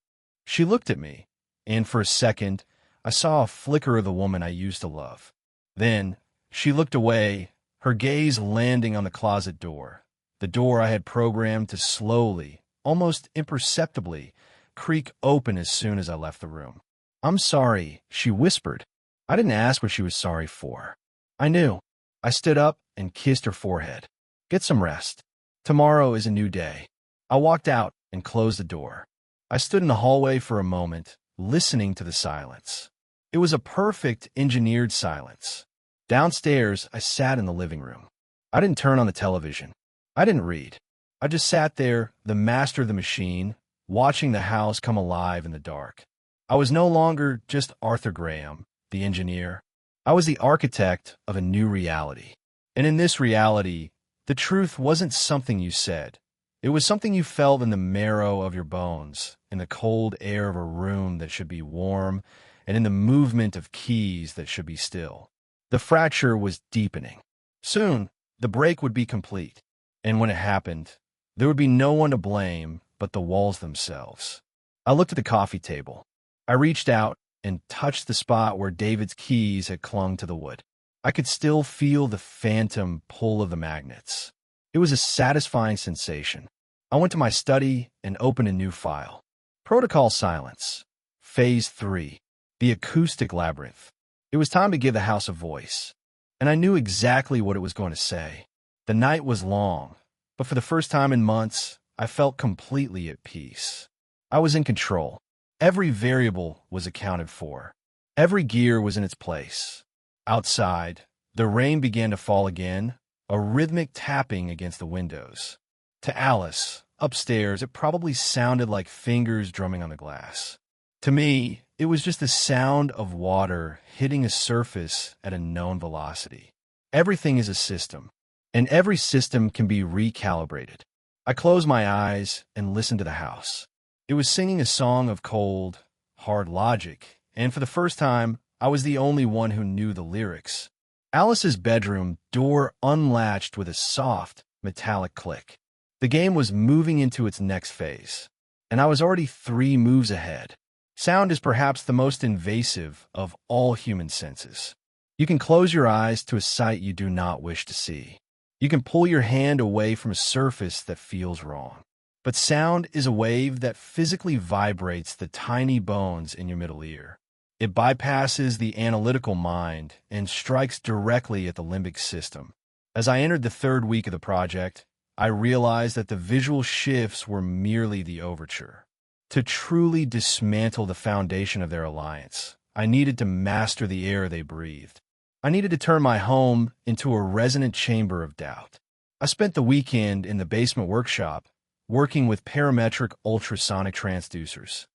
She looked at me, and for a second, I saw a flicker of the woman I used to love. Then, she looked away, her gaze landing on the closet door, the door I had programmed to slowly, almost imperceptibly, creak open as soon as I left the room. "I'm sorry," she whispered. I didn't ask what she was sorry for. I knew. I stood up and kissed her forehead. "Get some rest. Tomorrow is a new day." I walked out and closed the door. I stood in the hallway for a moment, listening to the silence. It was a perfect engineered silence. Downstairs, I sat in the living room. I didn't turn on the television. I didn't read. I just sat there, the master of the machine, watching the house come alive in the dark. I was no longer just Arthur Graham, the engineer. I was the architect of a new reality. And in this reality, the truth wasn't something you said. It was something you felt in the marrow of your bones, in the cold air of a room that should be warm, and in the movement of keys that should be still. The fracture was deepening. Soon, the break would be complete. And when it happened, there would be no one to blame but the walls themselves. I looked at the coffee table. I reached out and touched the spot where David's keys had clung to the wood. I could still feel the phantom pull of the magnets. It was a satisfying sensation. I went to my study and opened a new file. Protocol Silence. Phase 3. The Acoustic Labyrinth. It was time to give the house a voice. And I knew exactly what it was going to say. The night was long, but for the first time in months, I felt completely at peace. I was in control. Every variable was accounted for. Every gear was in its place. Outside, the rain began to fall again, a rhythmic tapping against the windows. To Alice, upstairs, it probably sounded like fingers drumming on the glass. To me, it was just the sound of water hitting a surface at a known velocity. Everything is a system, and every system can be recalibrated. I closed my eyes and listened to the house. It was singing a song of cold, hard logic, and for the first time, I was the only one who knew the lyrics. Alice's bedroom door unlatched with a soft, metallic click. The game was moving into its next phase, and I was already 3 moves ahead. Sound is perhaps the most invasive of all human senses. You can close your eyes to a sight you do not wish to see. You can pull your hand away from a surface that feels wrong. But sound is a wave that physically vibrates the tiny bones in your middle ear. It bypasses the analytical mind and strikes directly at the limbic system. As I entered the 3rd week of the project, I realized that the visual shifts were merely the overture. To truly dismantle the foundation of their alliance, I needed to master the air they breathed. I needed to turn my home into a resonant chamber of doubt. I spent the weekend in the basement workshop, working with parametric ultrasonic transducers.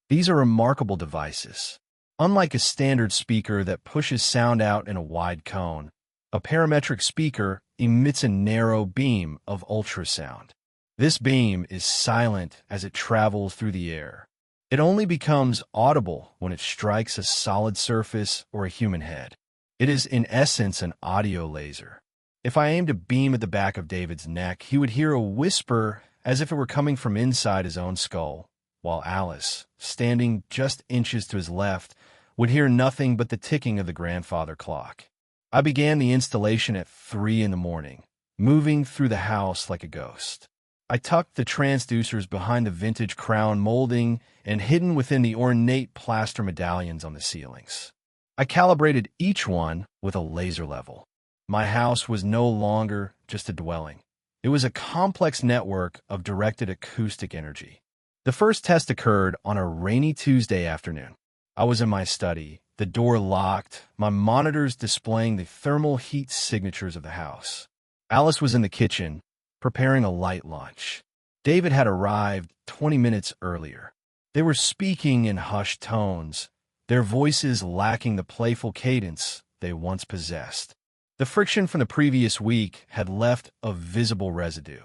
These are remarkable devices. Unlike a standard speaker that pushes sound out in a wide cone, a parametric speaker emits a narrow beam of ultrasound. This beam is silent as it travels through the air. It only becomes audible when it strikes a solid surface or a human head. It is in essence an audio laser. If I aimed a beam at the back of David's neck, he would hear a whisper as if it were coming from inside his own skull, while Alice, standing just inches to his left, would hear nothing but the ticking of the grandfather clock. I began the installation at 3 in the morning, moving through the house like a ghost. I tucked the transducers behind the vintage crown molding and hidden within the ornate plaster medallions on the ceilings. I calibrated each one with a laser level. My house was no longer just a dwelling. It was a complex network of directed acoustic energy. The first test occurred on a rainy Tuesday afternoon. I was in my study, the door locked, my monitors displaying the thermal heat signatures of the house. Alice was in the kitchen, preparing a light lunch. David had arrived 20 minutes earlier. They were speaking in hushed tones, their voices lacking the playful cadence they once possessed. The friction from the previous week had left a visible residue.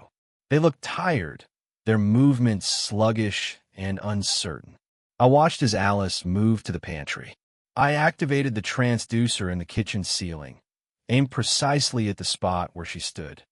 They looked tired, their movements sluggish and uncertain. I watched as Alice moved to the pantry. I activated the transducer in the kitchen ceiling, aimed precisely at the spot where she stood.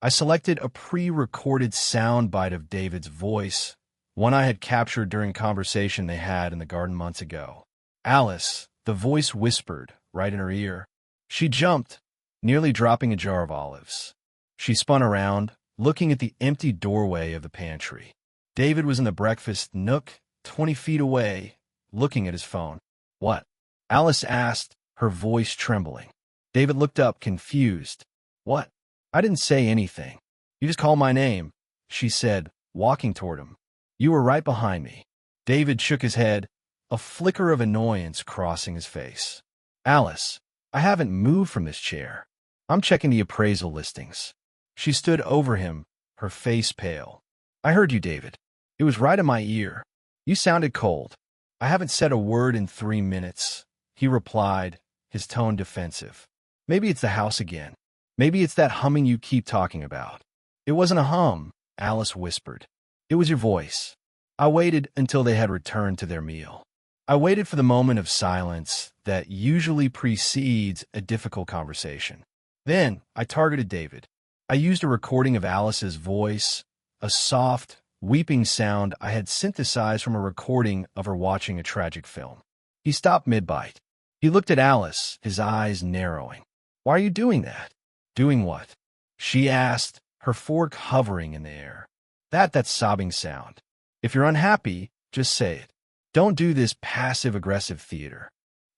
I selected a pre-recorded soundbite of David's voice, one I had captured during a conversation they had in the garden months ago. Alice, the voice whispered right in her ear. She jumped, nearly dropping a jar of olives. She spun around, looking at the empty doorway of the pantry. David was in the breakfast nook, 20 feet away, looking at his phone. "What?" Alice asked, her voice trembling. David looked up, confused. "What?" "I didn't say anything. You just called my name," she said, walking toward him. "You were right behind me." David shook his head, a flicker of annoyance crossing his face. "Alice, I haven't moved from this chair. I'm checking the appraisal listings." She stood over him, her face pale. "I heard you, David. It was right in my ear. You sounded cold." "I haven't said a word in 3 minutes," he replied, his tone defensive. "Maybe it's the house again. Maybe it's that humming you keep talking about." "It wasn't a hum," Alice whispered. "It was your voice." I waited until they had returned to their meal. I waited for the moment of silence that usually precedes a difficult conversation. Then I targeted David. I used a recording of Alice's voice, a soft, weeping sound I had synthesized from a recording of her watching a tragic film. He stopped mid-bite. He looked at Alice, his eyes narrowing. "Why are you doing that?" "Doing what?" she asked, her fork hovering in the air. That sobbing sound. If you're unhappy, just say it. Don't do this passive-aggressive theater."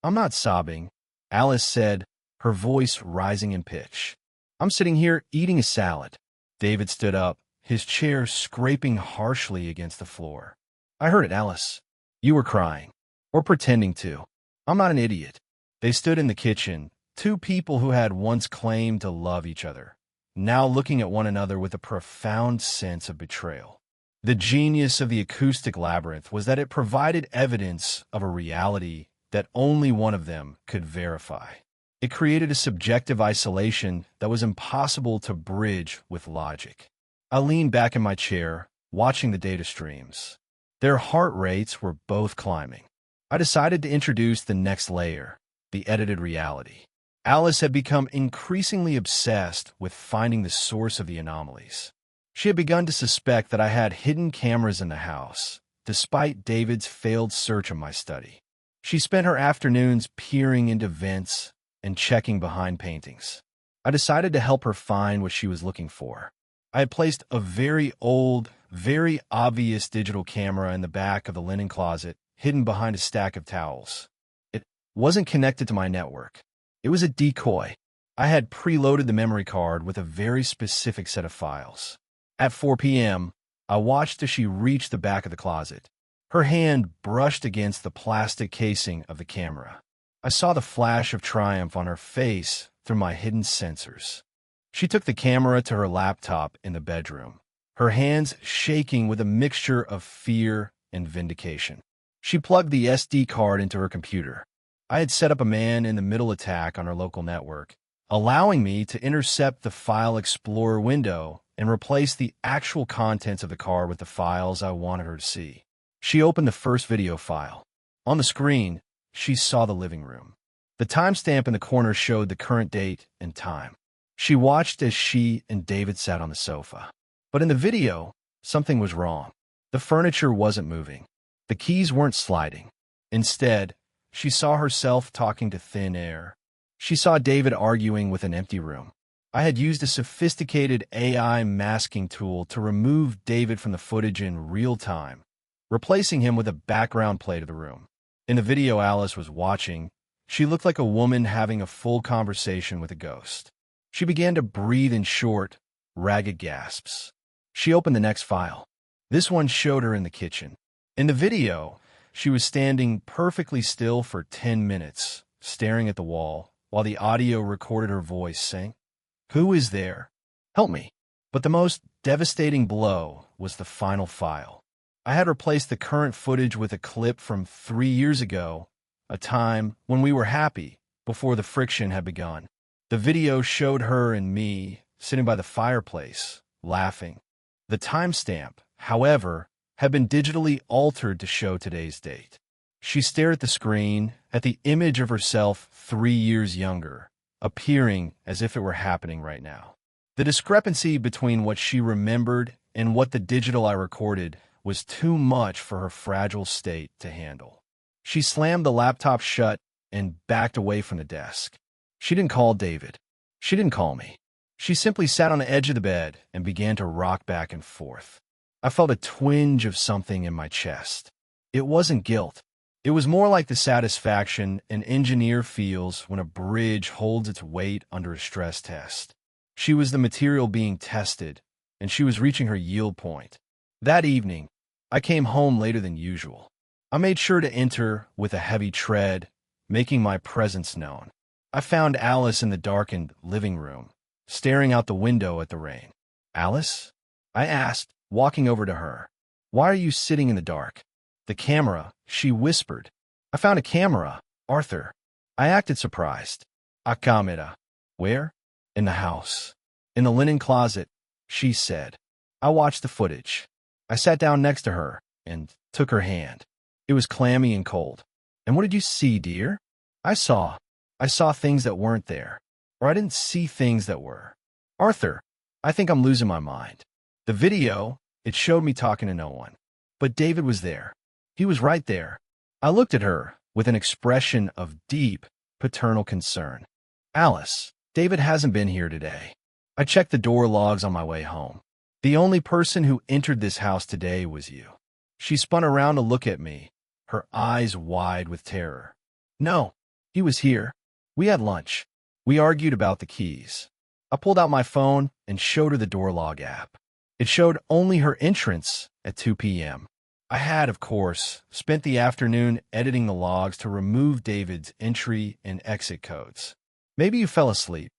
"I'm not sobbing," Alice said, her voice rising in pitch. "I'm sitting here eating a salad." David stood up, his chair scraping harshly against the floor. "I heard it, Alice. You were crying. Or pretending to. I'm not an idiot." They stood in the kitchen, two people who had once claimed to love each other, now looking at one another with a profound sense of betrayal. The genius of the acoustic labyrinth was that it provided evidence of a reality that only one of them could verify. It created a subjective isolation that was impossible to bridge with logic. I leaned back in my chair, watching the data streams. Their heart rates were both climbing. I decided to introduce the next layer, the edited reality. Alice had become increasingly obsessed with finding the source of the anomalies. She had begun to suspect that I had hidden cameras in the house, despite David's failed search of my study. She spent her afternoons peering into vents and checking behind paintings. I decided to help her find what she was looking for. I had placed a very old, very obvious digital camera in the back of the linen closet, hidden behind a stack of towels. It wasn't connected to my network. It was a decoy. I had preloaded the memory card with a very specific set of files. At 4 p.m., I watched as she reached the back of the closet. Her hand brushed against the plastic casing of the camera. I saw the flash of triumph on her face through my hidden sensors. She took the camera to her laptop in the bedroom, her hands shaking with a mixture of fear and vindication. She plugged the SD card into her computer. I had set up a man-in-the-middle attack on her local network, allowing me to intercept the File Explorer window and replace the actual contents of the card with the files I wanted her to see. She opened the first video file. On the screen, she saw the living room. The timestamp in the corner showed the current date and time. She watched as she and David sat on the sofa. But in the video, something was wrong. The furniture wasn't moving. The keys weren't sliding. Instead, she saw herself talking to thin air. She saw David arguing with an empty room. I had used a sophisticated AI masking tool to remove David from the footage in real time, replacing him with a background plate of the room. In the video Alice was watching, she looked like a woman having a full conversation with a ghost. She began to breathe in short, ragged gasps. She opened the next file. This one showed her in the kitchen. In the video, she was standing perfectly still for 10 minutes, staring at the wall, while the audio recorded her voice saying, "Who is there? Help me." But the most devastating blow was the final file. I had replaced the current footage with a clip from 3 years ago, a time when we were happy, before the friction had begun. The video showed her and me sitting by the fireplace, laughing. The timestamp, however, had been digitally altered to show today's date. She stared at the screen, at the image of herself 3 years younger, appearing as if it were happening right now. The discrepancy between what she remembered and what the digital I recorded was too much for her fragile state to handle. She slammed the laptop shut and backed away from the desk. She didn't call David. She didn't call me. She simply sat on the edge of the bed and began to rock back and forth. I felt a twinge of something in my chest. It wasn't guilt. It was more like the satisfaction an engineer feels when a bridge holds its weight under a stress test. She was the material being tested, and she was reaching her yield point. That evening, I came home later than usual. I made sure to enter with a heavy tread, making my presence known. I found Alice in the darkened living room, staring out the window at the rain. "Alice?" I asked, walking over to her. "Why are you sitting in the dark?" "The camera," she whispered. "I found a camera, Arthur." I acted surprised. "A camera? Where?" "In the house. In the linen closet," she said. I watched the footage. I sat down next to her and took her hand. It was clammy and cold. "And what did you see, dear?" I saw things that weren't there. Or I didn't see things that were. "Arthur, I think I'm losing my mind. The video, it showed me talking to no one. But David was there. He was right there." I looked at her with an expression of deep paternal concern. "Alice, David hasn't been here today. I checked the door logs on my way home. The only person who entered this house today was you." She spun around to look at me, her eyes wide with terror. "No, he was here. We had lunch. We argued about the keys." I pulled out my phone and showed her the door log app. It showed only her entrance at 2 p.m. I had, of course, spent the afternoon editing the logs to remove David's entry and exit codes. "Maybe you fell asleep."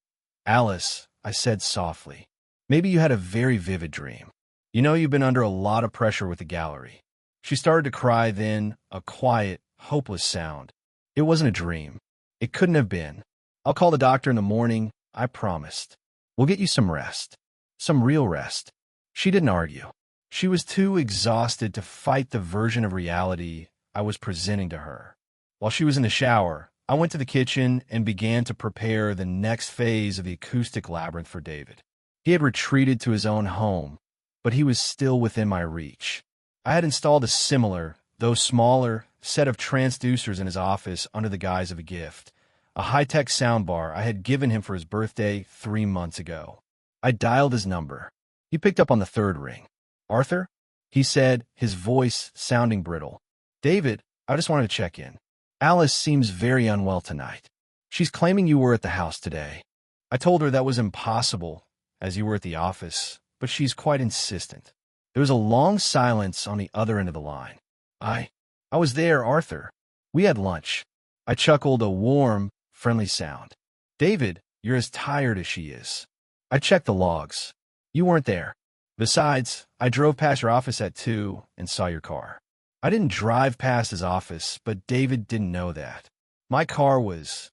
"Alice," I said softly, "maybe you had a very vivid dream. You know you've been under a lot of pressure with the gallery." She started to cry then, a quiet, hopeless sound. "It wasn't a dream. It couldn't have been. I'll call the doctor in the morning, I promised. We'll get you some rest. Some real rest." She didn't argue. She was too exhausted to fight the version of reality I was presenting to her. While she was in the shower, I went to the kitchen and began to prepare the next phase of the acoustic labyrinth for David. He had retreated to his own home, but he was still within my reach. I had installed a similar, though smaller, set of transducers in his office under the guise of a gift, a high-tech soundbar I had given him for his birthday 3 months ago. I dialed his number. He picked up on the third ring. "Arthur?" he said, his voice sounding brittle. "David, I just wanted to check in. Alice seems very unwell tonight. She's claiming you were at the house today. I told her that was impossible, as you were at the office, but she's quite insistent." There was a long silence on the other end of the line. I was there, Arthur. We had lunch." I chuckled, a warm, friendly sound. "David, you're as tired as she is. I checked the logs. You weren't there. Besides, I drove past your office at 2 and saw your car." I didn't drive past his office, but David didn't know that. My car was...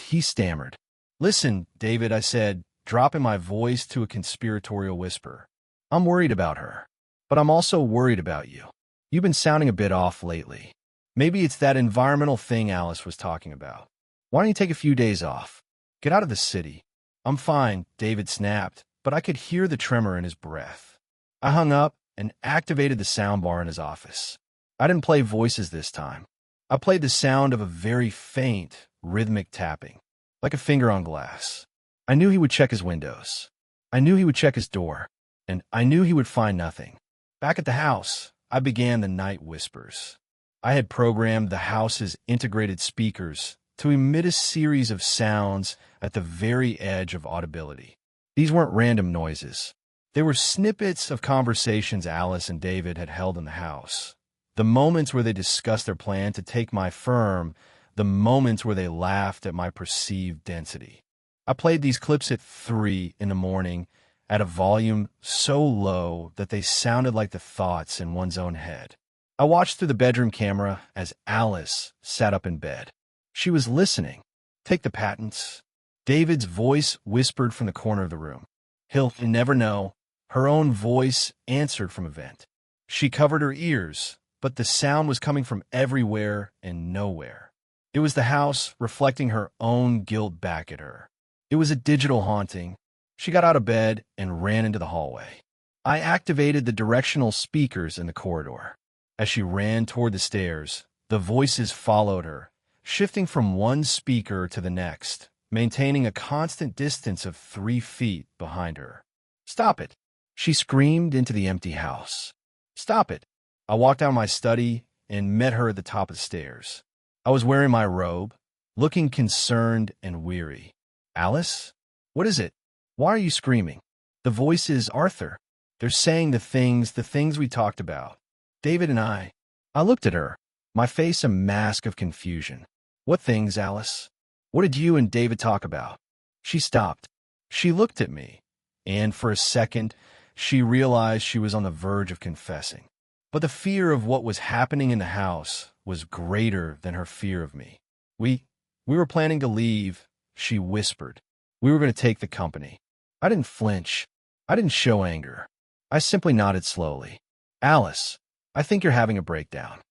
he stammered. "Listen, David," I said, dropping my voice to a conspiratorial whisper. "I'm worried about her, but I'm also worried about you. You've been sounding a bit off lately. Maybe it's that environmental thing Alice was talking about. Why don't you take a few days off? Get out of the city." "I'm fine," David snapped, but I could hear the tremor in his breath. I hung up and activated the soundbar in his office. I didn't play voices this time. I played the sound of a very faint, rhythmic tapping, like a finger on glass. I knew he would check his windows. I knew he would check his door, and I knew he would find nothing. Back at the house, I began the night whispers. I had programmed the house's integrated speakers to emit a series of sounds at the very edge of audibility. These weren't random noises. They were snippets of conversations Alice and David had held in the house. The moments where they discussed their plan to take my firm, the moments where they laughed at my perceived density. I played these clips at 3 in the morning at a volume so low that they sounded like the thoughts in one's own head. I watched through the bedroom camera as Alice sat up in bed. She was listening. "Take the patents." David's voice whispered from the corner of the room. "He'll never know." Her own voice answered from a vent. She covered her ears, but the sound was coming from everywhere and nowhere. It was the house reflecting her own guilt back at her. It was a digital haunting. She got out of bed and ran into the hallway. I activated the directional speakers in the corridor. As she ran toward the stairs, the voices followed her, shifting from one speaker to the next, maintaining a constant distance of 3 feet behind her. "Stop it!" she screamed into the empty house. "Stop it!" I walked out of my study and met her at the top of the stairs. I was wearing my robe, looking concerned and weary. "Alice? What is it? Why are you screaming?" "The voices, Arthur. They're saying the things we talked about. David and I." I looked at her, my face a mask of confusion. "What things, Alice? What did you and David talk about?" She stopped. She looked at me, and for a second, she realized she was on the verge of confessing. But the fear of what was happening in the house was greater than her fear of me. We were planning to leave," she whispered. "We were going to take the company." I didn't flinch. I didn't show anger. I simply nodded slowly. "Alice, I think you're having a breakdown.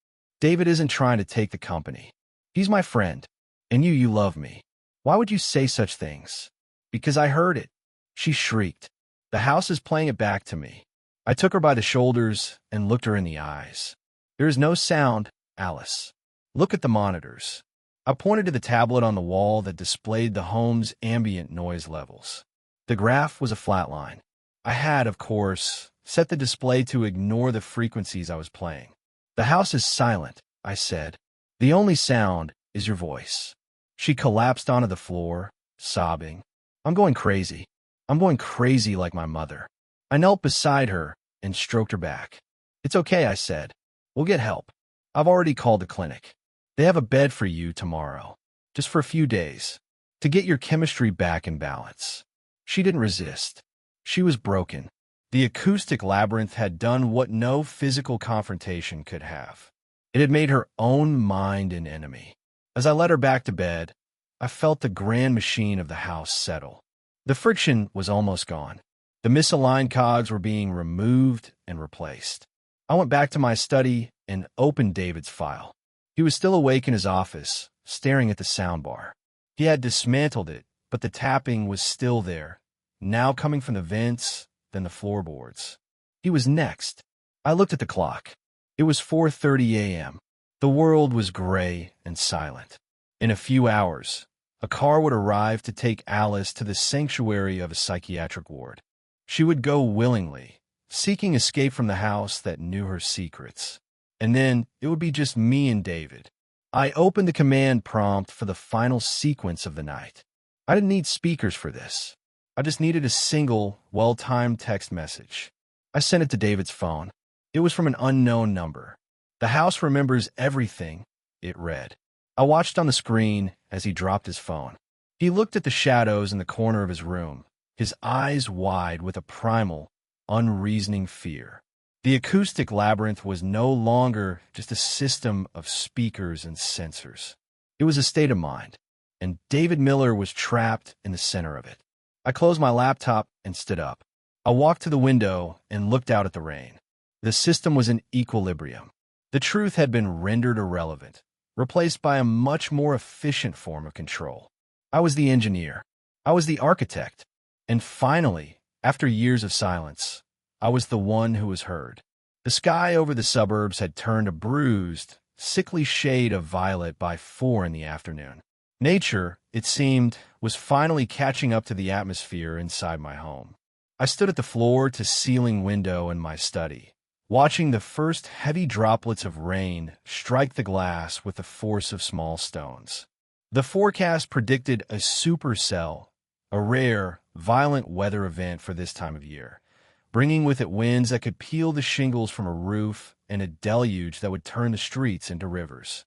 David isn't trying to take the company. He's my friend, and you love me. Why would you say such things?" "Because I heard it," she shrieked. "The house is playing it back to me." I took her by the shoulders and looked her in the eyes. "There is no sound, Alice. Look at the monitors." I pointed to the tablet on the wall that displayed the home's ambient noise levels. The graph was a flat line. I had, of course, set the display to ignore the frequencies I was playing. "The house is silent," I said. "The only sound is your voice." She collapsed onto the floor, sobbing. "I'm going crazy. I'm going crazy like my mother." I knelt beside her and stroked her back. "It's okay," I said. "We'll get help. I've already called the clinic. They have a bed for you tomorrow, just for a few days, to get your chemistry back in balance." She didn't resist. She was broken. The acoustic labyrinth had done what no physical confrontation could have. It had made her own mind an enemy. As I led her back to bed, I felt the grand machine of the house settle. The friction was almost gone. The misaligned cogs were being removed and replaced. I went back to my study and opened David's file. He was still awake in his office, staring at the soundbar. He had dismantled it, but the tapping was still there, now coming from the vents, then the floorboards. He was next. I looked at the clock. It was 4:30 a.m. The world was gray and silent. In a few hours, a car would arrive to take Alice to the sanctuary of a psychiatric ward. She would go willingly, seeking escape from the house that knew her secrets. And then it would be just me and David. I opened the command prompt for the final sequence of the night. I didn't need speakers for this. I just needed a single, well-timed text message. I sent it to David's phone. It was from an unknown number. "The house remembers everything," it read. I watched on the screen as he dropped his phone. He looked at the shadows in the corner of his room, his eyes wide with a primal, unreasoning fear. The acoustic labyrinth was no longer just a system of speakers and sensors. It was a state of mind, and David Miller was trapped in the center of it. I closed my laptop and stood up. I walked to the window and looked out at the rain. The system was in equilibrium. The truth had been rendered irrelevant, replaced by a much more efficient form of control. I was the engineer. I was the architect. And finally, after years of silence, I was the one who was heard. The sky over the suburbs had turned a bruised, sickly shade of violet by 4 in the afternoon. Nature, it seemed, was finally catching up to the atmosphere inside my home. I stood at the floor-to-ceiling window in my study, watching the first heavy droplets of rain strike the glass with the force of small stones. The forecast predicted a supercell, a rare, violent weather event for this time of year, bringing with it winds that could peel the shingles from a roof and a deluge that would turn the streets into rivers.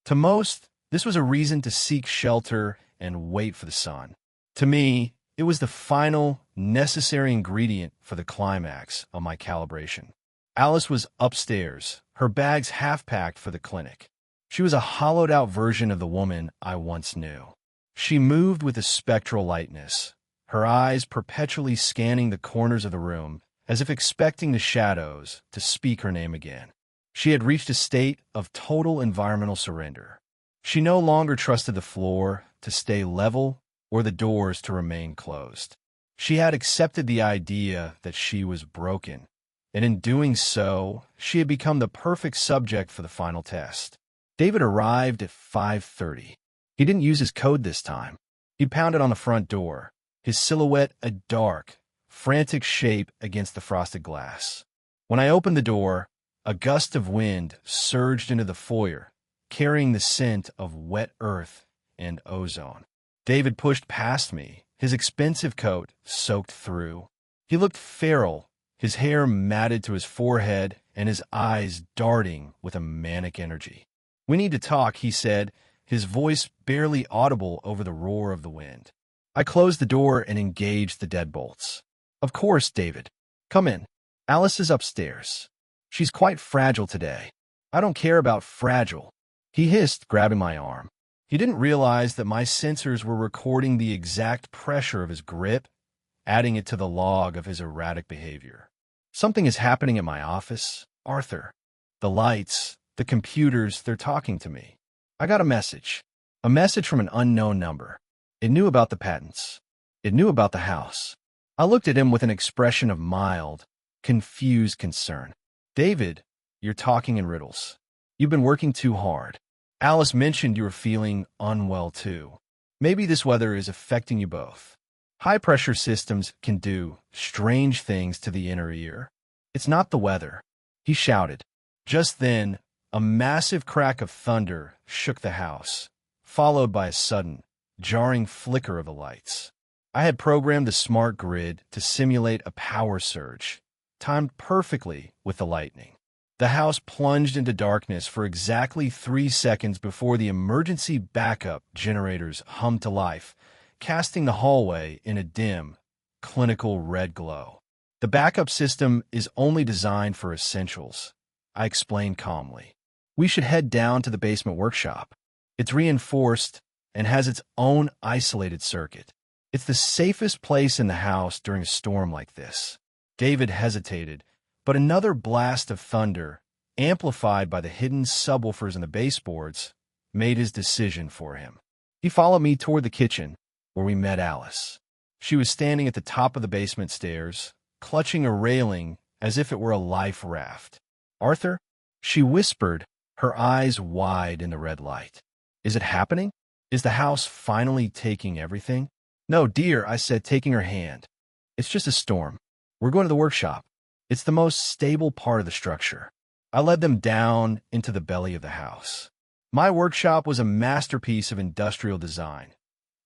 To most, this was a reason to seek shelter and wait for the sun. To me, it was the final, necessary ingredient for the climax of my calibration. Alice was upstairs, her bags half-packed for the clinic. She was a hollowed-out version of the woman I once knew. She moved with a spectral lightness, her eyes perpetually scanning the corners of the room, as if expecting the shadows to speak her name again. She had reached a state of total environmental surrender. She no longer trusted the floor to stay level or the doors to remain closed. She had accepted the idea that she was broken, and in doing so, she had become the perfect subject for the final test. David arrived at 5:30. He didn't use his code this time. He'd pounded on the front door, his silhouette a dark, frantic shape against the frosted glass. When I opened the door, a gust of wind surged into the foyer, carrying the scent of wet earth and ozone. David pushed past me, his expensive coat soaked through. He looked feral, his hair matted to his forehead and his eyes darting with a manic energy. "We need to talk," he said, his voice barely audible over the roar of the wind. I closed the door and engaged the deadbolts. "Of course, David. Come in. Alice is upstairs. She's quite fragile today." "I don't care about fragile," he hissed, grabbing my arm. He didn't realize that my sensors were recording the exact pressure of his grip, adding it to the log of his erratic behavior. "Something is happening at my office, Arthur. The lights, the computers, they're talking to me. I got a message from an unknown number. It knew about the patents. It knew about the house." I looked at him with an expression of mild, confused concern. "David, you're talking in riddles. You've been working too hard. Alice mentioned you were feeling unwell too. Maybe this weather is affecting you both. High-pressure systems can do strange things to the inner ear. It's not the weather," he shouted. Just then, a massive crack of thunder shook the house, followed by a sudden, jarring flicker of the lights. I had programmed the smart grid to simulate a power surge, timed perfectly with the lightning. The house plunged into darkness for exactly 3 seconds before the emergency backup generators hummed to life, casting the hallway in a dim, clinical red glow. "The backup system is only designed for essentials," I explained calmly. "We should head down to the basement workshop. It's reinforced and has its own isolated circuit. It's the safest place in the house during a storm like this." David hesitated, but another blast of thunder, amplified by the hidden subwoofers in the baseboards, made his decision for him. He followed me toward the kitchen, where we met Alice. She was standing at the top of the basement stairs, clutching a railing as if it were a life raft. "Arthur," she whispered, her eyes wide in the red light. "Is it happening? Is the house finally taking everything?" "No, dear," I said, taking her hand. "It's just a storm. We're going to the workshop. It's the most stable part of the structure." I led them down into the belly of the house. My workshop was a masterpiece of industrial design.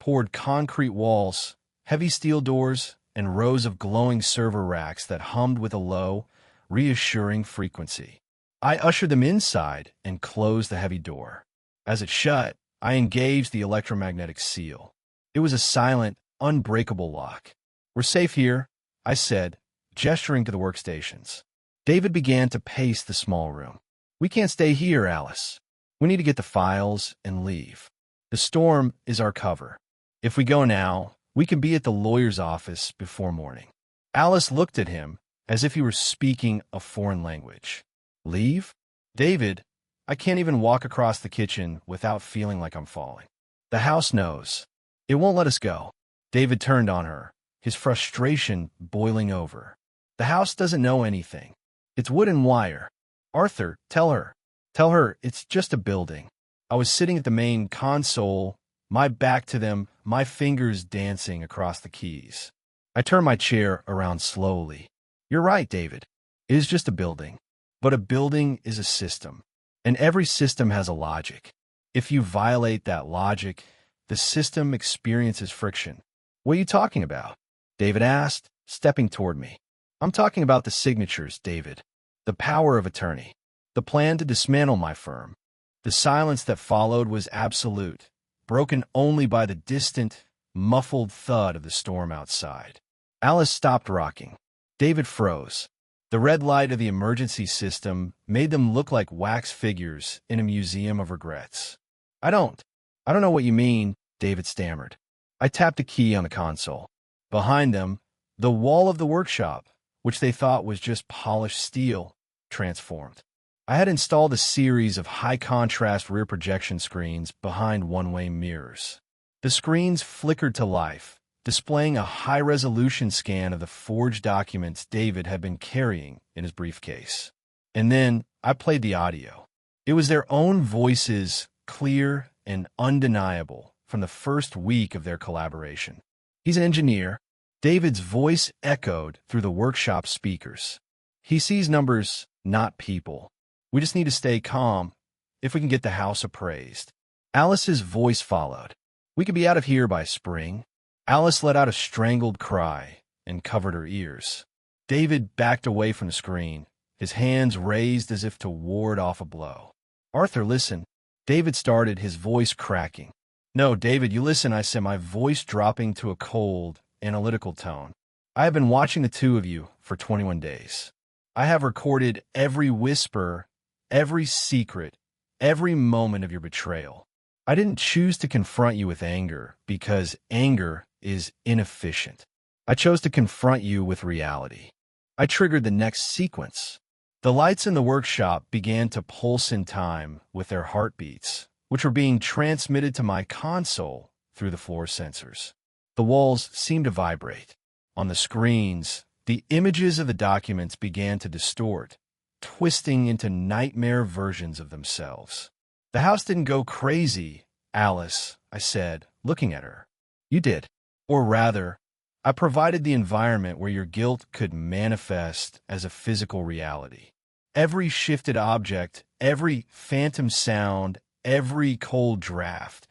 Poured concrete walls, heavy steel doors, and rows of glowing server racks that hummed with a low, reassuring frequency. I ushered them inside and closed the heavy door. As it shut, I engaged the electromagnetic seal. It was a silent, unbreakable lock. "We're safe here," I said, gesturing to the workstations. David began to pace the small room. "We can't stay here, Alice. We need to get the files and leave. The storm is our cover. If we go now, we can be at the lawyer's office before morning." Alice looked at him as if he were speaking a foreign language. "Leave? David, I can't even walk across the kitchen without feeling like I'm falling. The house knows. It won't let us go." David turned on her, his frustration boiling over. "The house doesn't know anything. It's wood and wire. Arthur, tell her. Tell her it's just a building." I was sitting at the main console, my back to them, my fingers dancing across the keys. I turned my chair around slowly. "You're right, David. It is just a building. But a building is a system, and every system has a logic. If you violate that logic, the system experiences friction." "What are you talking about?" David asked, stepping toward me. "I'm talking about the signatures, David. The power of attorney. The plan to dismantle my firm." The silence that followed was absolute, broken only by the distant, muffled thud of the storm outside. Alice stopped rocking. David froze. The red light of the emergency system made them look like wax figures in a museum of regrets. I don't know what you mean," David stammered. I tapped a key on the console. Behind them, the wall of the workshop, which they thought was just polished steel, transformed. I had installed a series of high-contrast rear projection screens behind one-way mirrors. The screens flickered to life, displaying a high-resolution scan of the forged documents David had been carrying in his briefcase. And then I played the audio. It was their own voices, clear and undeniable, from the first week of their collaboration. He's an engineer. David's voice echoed through the workshop speakers. He sees numbers, not people. We just need to stay calm if we can get the house appraised. Alice's voice followed. We could be out of here by spring. Alice let out a strangled cry and covered her ears. David backed away from the screen, his hands raised as if to ward off a blow. Arthur, listen. David started, his voice cracking. No, David, you listen, I said, my voice dropping to a cold, analytical tone. I have been watching the two of you for 21 days. I have recorded every whisper, every secret, every moment of your betrayal. I didn't choose to confront you with anger because anger is inefficient. I chose to confront you with reality. I triggered the next sequence. The lights in the workshop began to pulse in time with their heartbeats, which were being transmitted to my console through the floor sensors. The walls seemed to vibrate. On the screens, the images of the documents began to distort, twisting into nightmare versions of themselves. The house didn't go crazy, Alice, I said, looking at her. You did. Or rather, I provided the environment where your guilt could manifest as a physical reality. Every shifted object, every phantom sound, every cold draft,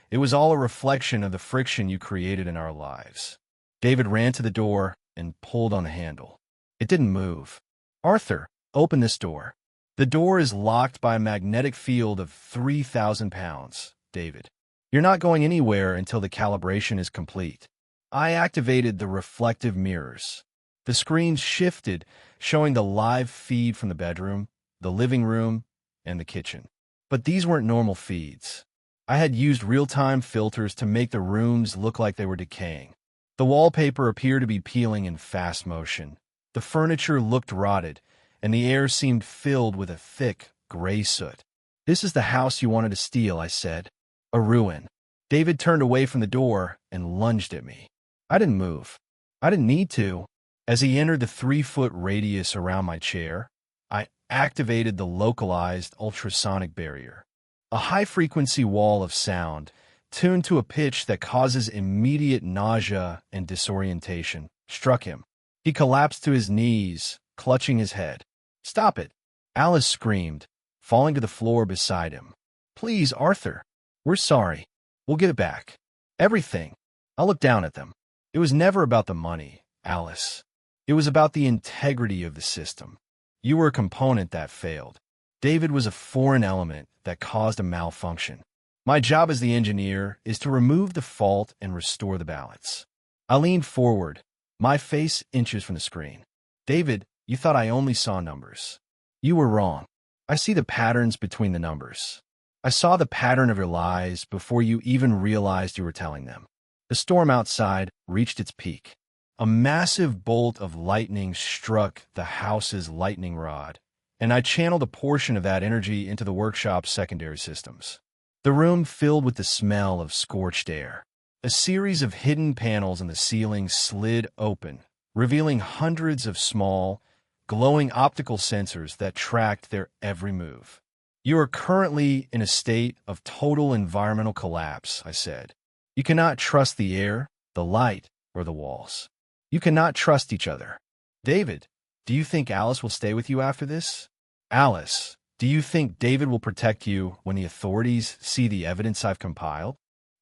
it was all a reflection of the friction you created in our lives. David ran to the door and pulled on the handle. It didn't move. Arthur, open this door. The door is locked by a magnetic field of 3,000 pounds, David. You're not going anywhere until the calibration is complete. I activated the reflective mirrors. The screens shifted, showing the live feed from the bedroom, the living room, and the kitchen. But these weren't normal feeds. I had used real-time filters to make the rooms look like they were decaying. The wallpaper appeared to be peeling in fast motion. The furniture looked rotted, and the air seemed filled with a thick, gray soot. This is the house you wanted to steal, I said. A ruin. David turned away from the door and lunged at me. I didn't move. I didn't need to. As he entered the 3-foot radius around my chair, I activated the localized ultrasonic barrier. A high-frequency wall of sound, tuned to a pitch that causes immediate nausea and disorientation, struck him. He collapsed to his knees, clutching his head. Stop it! Alice screamed, falling to the floor beside him. Please, Arthur. We're sorry. We'll get it back. Everything. I looked down at them. It was never about the money, Alice. It was about the integrity of the system. You were a component that failed. David was a foreign element that caused a malfunction. My job as the engineer is to remove the fault and restore the balance. I leaned forward, my face inches from the screen. David, you thought I only saw numbers. You were wrong. I see the patterns between the numbers. I saw the pattern of your lies before you even realized you were telling them. The storm outside reached its peak. A massive bolt of lightning struck the house's lightning rod, and I channeled a portion of that energy into the workshop's secondary systems. The room filled with the smell of scorched air. A series of hidden panels in the ceiling slid open, revealing hundreds of small, glowing optical sensors that tracked their every move. You are currently in a state of total environmental collapse, I said. You cannot trust the air, the light, or the walls. You cannot trust each other. David, do you think Alice will stay with you after this? Alice, do you think David will protect you when the authorities see the evidence I've compiled?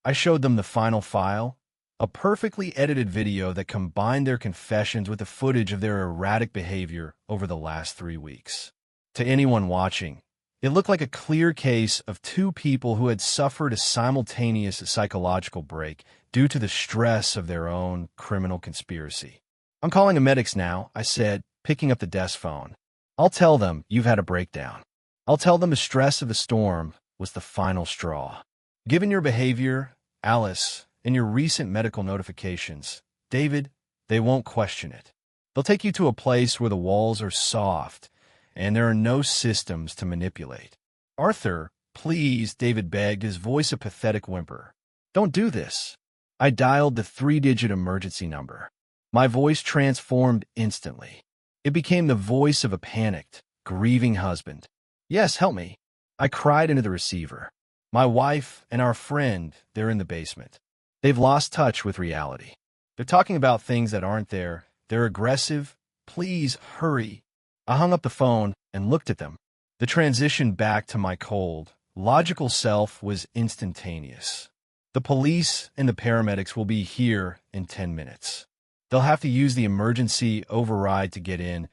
I showed them the final file, a perfectly edited video that combined their confessions with the footage of their erratic behavior over the last 3 weeks. To anyone watching, it looked like a clear case of two people who had suffered a simultaneous psychological break due to the stress of their own criminal conspiracy. I'm calling the medics now, I said, picking up the desk phone. I'll tell them you've had a breakdown. I'll tell them the stress of the storm was the final straw. Given your behavior, Alice, and your recent medical notifications, David, they won't question it. They'll take you to a place where the walls are soft and there are no systems to manipulate. Arthur, please, David begged, his voice a pathetic whimper. Don't do this. I dialed the three-digit emergency number. My voice transformed instantly. It became the voice of a panicked, grieving husband. "Yes, help me." I cried into the receiver. "My wife and our friend, they're in the basement. They've lost touch with reality. They're talking about things that aren't there. They're aggressive. Please, hurry." I hung up the phone and looked at them. The transition back to my cold, logical self was instantaneous. "The police and the paramedics will be here in 10 minutes. They'll have to use the emergency override to get in,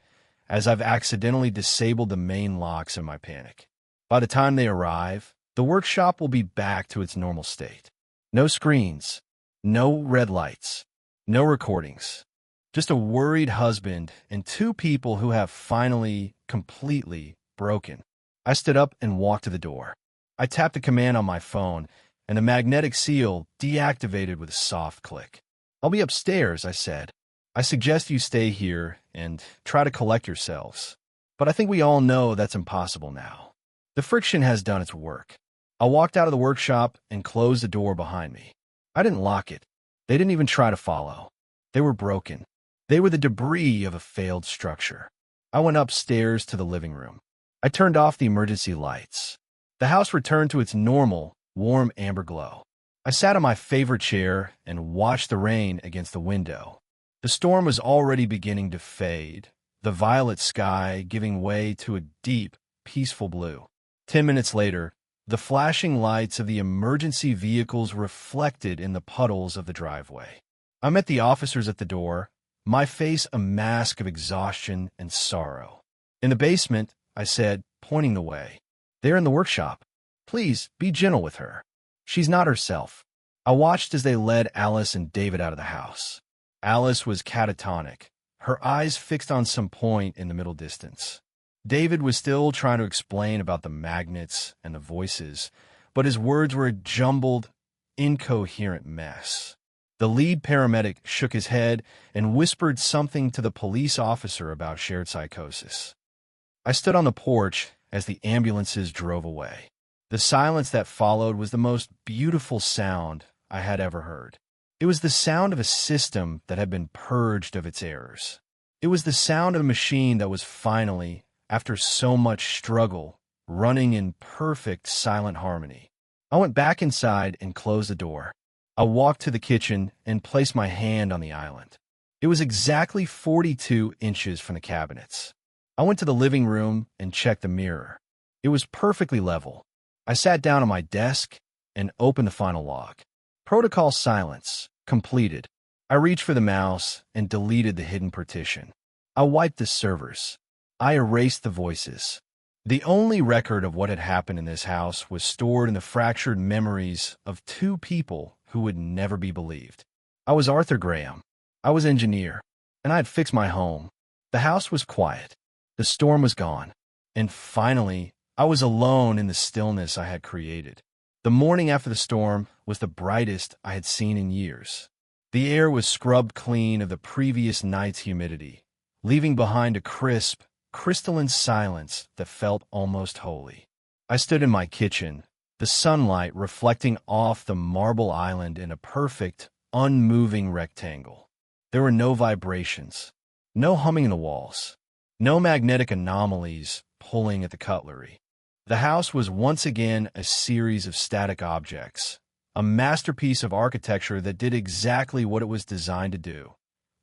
as I've accidentally disabled the main locks in my panic. By the time they arrive, the workshop will be back to its normal state. No screens, no red lights, no recordings. Just a worried husband and two people who have finally, completely broken." I stood up and walked to the door. I tapped the command on my phone, and the magnetic seal deactivated with a soft click. "I'll be upstairs," I said. "I suggest you stay here and try to collect yourselves. But I think we all know that's impossible now. The friction has done its work." I walked out of the workshop and closed the door behind me. I didn't lock it. They didn't even try to follow. They were broken. They were the debris of a failed structure. I went upstairs to the living room. I turned off the emergency lights. The house returned to its normal, warm amber glow. I sat in my favorite chair and watched the rain against the window. The storm was already beginning to fade, the violet sky giving way to a deep, peaceful blue. 10 minutes later, the flashing lights of the emergency vehicles reflected in the puddles of the driveway. I met the officers at the door, my face a mask of exhaustion and sorrow. "In the basement," I said, pointing the way. "They're in the workshop. Please, be gentle with her. She's not herself." I watched as they led Alice and David out of the house. Alice was catatonic, her eyes fixed on some point in the middle distance. David was still trying to explain about the magnets and the voices, but his words were a jumbled, incoherent mess. The lead paramedic shook his head and whispered something to the police officer about shared psychosis. I stood on the porch as the ambulances drove away. The silence that followed was the most beautiful sound I had ever heard. It was the sound of a system that had been purged of its errors. It was the sound of a machine that was finally, after so much struggle, running in perfect silent harmony. I went back inside and closed the door. I walked to the kitchen and placed my hand on the island. It was exactly 42 inches from the cabinets. I went to the living room and checked the mirror. It was perfectly level. I sat down on my desk and opened the final log. Protocol silence, completed. I reached for the mouse and deleted the hidden partition. I wiped the servers. I erased the voices. The only record of what had happened in this house was stored in the fractured memories of two people who would never be believed. I was Arthur Graham. I was engineer, and I had fixed my home. The house was quiet. The storm was gone. And finally, I was alone in the stillness I had created. The morning after the storm was the brightest I had seen in years. The air was scrubbed clean of the previous night's humidity, leaving behind a crisp, crystalline silence that felt almost holy. I stood in my kitchen, the sunlight reflecting off the marble island in a perfect, unmoving rectangle. There were no vibrations, no humming in the walls, no magnetic anomalies pulling at the cutlery. The house was once again a series of static objects, a masterpiece of architecture that did exactly what it was designed to do: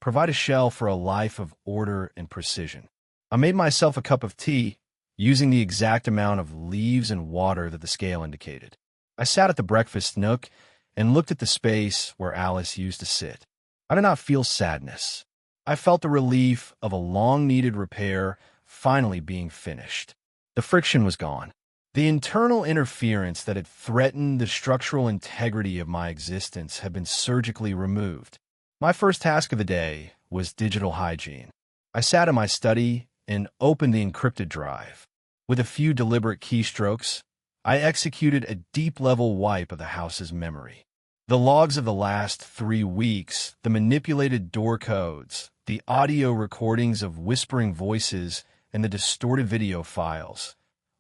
provide a shell for a life of order and precision. I made myself a cup of tea, using the exact amount of leaves and water that the scale indicated. I sat at the breakfast nook and looked at the space where Alice used to sit. I did not feel sadness. I felt the relief of a long-needed repair finally being finished. The friction was gone. The internal interference that had threatened the structural integrity of my existence had been surgically removed. My first task of the day was digital hygiene. I sat in my study and opened the encrypted drive. With a few deliberate keystrokes, I executed a deep-level wipe of the house's memory. The logs of the last 3 weeks, the manipulated door codes, the audio recordings of whispering voices, and the distorted video files,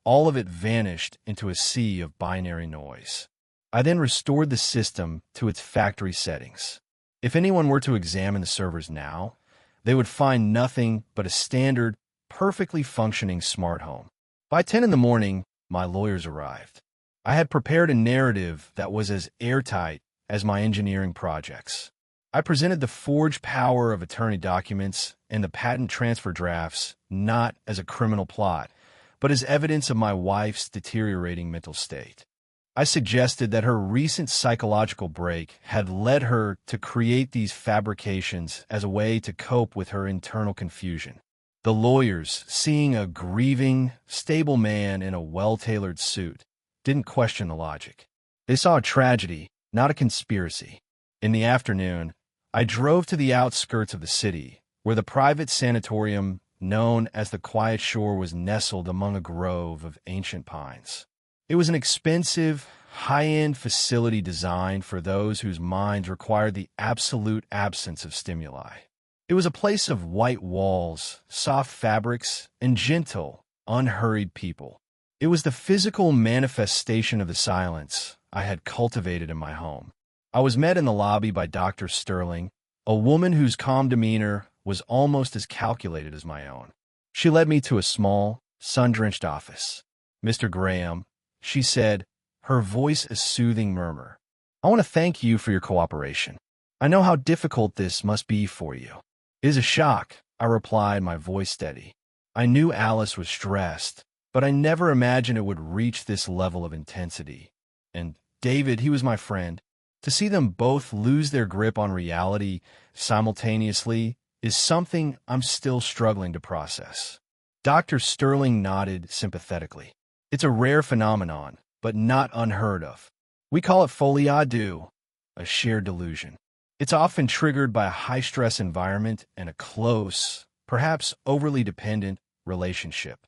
all of it vanished into a sea of binary noise. I then restored the system to its factory settings. If anyone were to examine the servers now, they would find nothing but a standard, perfectly functioning smart home. By 10 in the morning, my lawyers arrived. I had prepared a narrative that was as airtight as my engineering projects. I presented the forged power of attorney documents and the patent transfer drafts not as a criminal plot, but as evidence of my wife's deteriorating mental state. I suggested that her recent psychological break had led her to create these fabrications as a way to cope with her internal confusion. The lawyers, seeing a grieving, stable man in a well-tailored suit, didn't question the logic. They saw a tragedy, not a conspiracy. In the afternoon, I drove to the outskirts of the city, where the private sanatorium known as the Quiet Shore was nestled among a grove of ancient pines. It was an expensive, high-end facility designed for those whose minds required the absolute absence of stimuli. It was a place of white walls, soft fabrics, and gentle, unhurried people. It was the physical manifestation of the silence I had cultivated in my home. I was met in the lobby by Dr. Sterling, a woman whose calm demeanor was almost as calculated as my own. She led me to a small, sun-drenched office. "Mr. Graham," she said, her voice a soothing murmur, "I want to thank you for your cooperation. I know how difficult this must be for you." "It is a shock," I replied, my voice steady. I knew Alice was stressed, but I never imagined it would reach this level of intensity. And David, he was my friend. To see them both lose their grip on reality simultaneously is something I'm still struggling to process. Dr. Sterling nodded sympathetically. "It's a rare phenomenon, but not unheard of. We call it folie à deux, a shared delusion. It's often triggered by a high-stress environment and a close, perhaps overly dependent, relationship.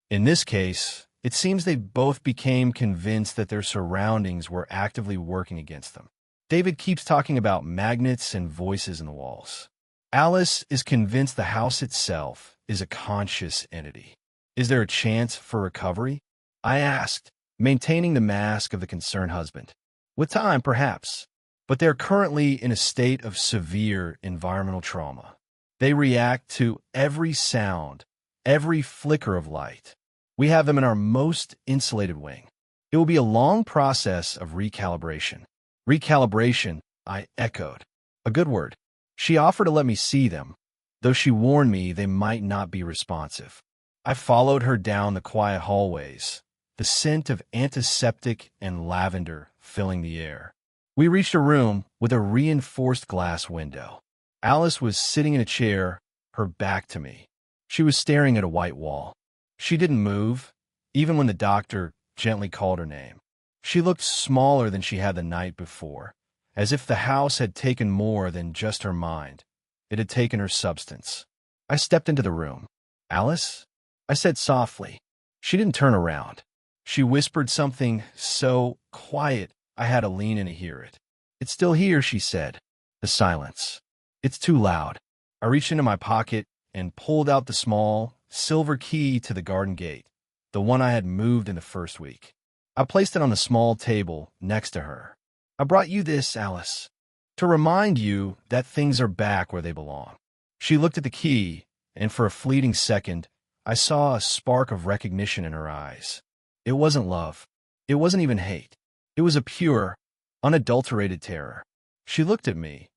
In this case, it seems they both became convinced that their surroundings were actively working against them. David keeps talking about magnets and voices in the walls. Alice is convinced the house itself is a conscious entity. Is there a chance for recovery?" I asked, maintaining the mask of the concerned husband. "With time, perhaps. But they're currently in a state of severe environmental trauma. They react to every sound, every flicker of light. We have them in our most insulated wing. It will be a long process of recalibration." "Recalibration," I echoed. "A good word." She offered to let me see them, though she warned me they might not be responsive. I followed her down the quiet hallways, the scent of antiseptic and lavender filling the air. We reached a room with a reinforced glass window. Alice was sitting in a chair, her back to me. She was staring at a white wall. She didn't move, even when the doctor gently called her name. She looked smaller than she had the night before, as if the house had taken more than just her mind. It had taken her substance. I stepped into the room. "Alice?" I said softly. She didn't turn around. She whispered something so quiet I had to lean in to hear it. "It's still here," she said. The silence. "It's too loud." I reached into my pocket and pulled out the small, silver key to the garden gate, the one I had moved in the first week. I placed it on the small table next to her. "I brought you this, Alice, to remind you that things are back where they belong." She looked at the key, and for a fleeting second, I saw a spark of recognition in her eyes. It wasn't love. It wasn't even hate. It was a pure, unadulterated terror. She looked at me,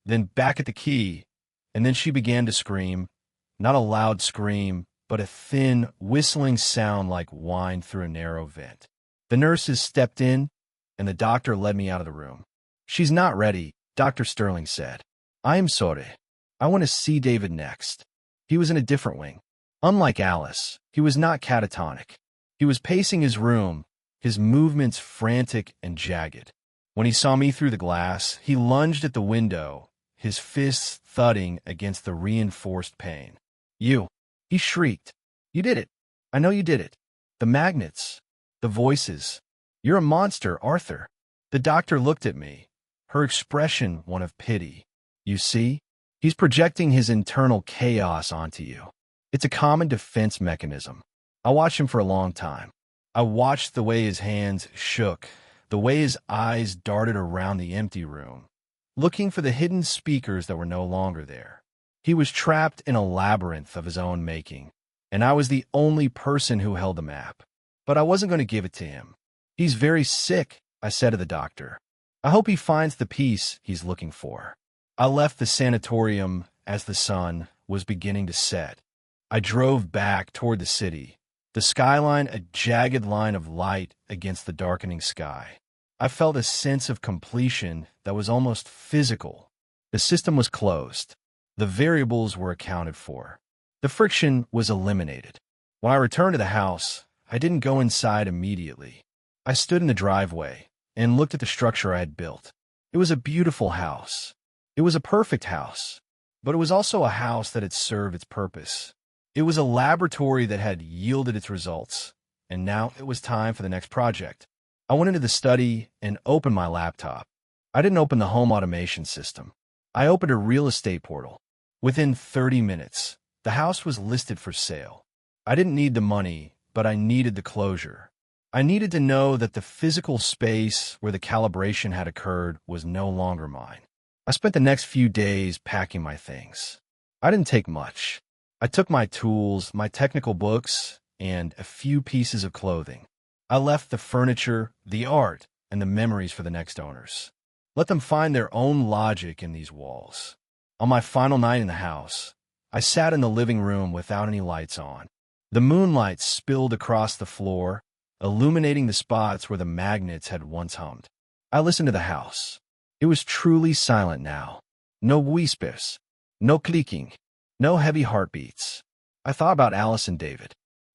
then back at the key, and then she began to scream, not a loud scream, but a thin, whistling sound like wine through a narrow vent. The nurses stepped in, and the doctor led me out of the room. "She's not ready," Dr. Sterling said. "I am sorry. I want to see David next." He was in a different wing. Unlike Alice, he was not catatonic. He was pacing his room, his movements frantic and jagged. When he saw me through the glass, he lunged at the window, his fists thudding against the reinforced pane. "You!" he shrieked. "You did it. I know you did it. The magnets. The voices. You're a monster, Arthur." The doctor looked at me, her expression one of pity. "You see? He's projecting his internal chaos onto you. It's a common defense mechanism. I watched him for a long time. I watched the way his hands shook, the way his eyes darted around the empty room, looking for the hidden speakers that were no longer there. He was trapped in a labyrinth of his own making, and I was the only person who held the map. But I wasn't going to give it to him. "He's very sick," I said to the doctor. "I hope he finds the peace he's looking for." I left the sanatorium as the sun was beginning to set. I drove back toward the city, the skyline a jagged line of light against the darkening sky. I felt a sense of completion that was almost physical. The system was closed. The variables were accounted for. The friction was eliminated. When I returned to the house, I didn't go inside immediately. I stood in the driveway and looked at the structure I had built. It was a beautiful house. It was a perfect house, but it was also a house that had served its purpose. It was a laboratory that had yielded its results, and now it was time for the next project. I went into the study and opened my laptop. I didn't open the home automation system. I opened a real estate portal. Within 30 minutes, the house was listed for sale. I didn't need the money, but I needed the closure. I needed to know that the physical space where the calibration had occurred was no longer mine. I spent the next few days packing my things. I didn't take much. I took my tools, my technical books, and a few pieces of clothing. I left the furniture, the art, and the memories for the next owners. Let them find their own logic in these walls. On my final night in the house, I sat in the living room without any lights on. The moonlight spilled across the floor, illuminating the spots where the magnets had once hummed. I listened to the house. It was truly silent now. No whispers, no clicking, no heavy heartbeats. I thought about Alice and David.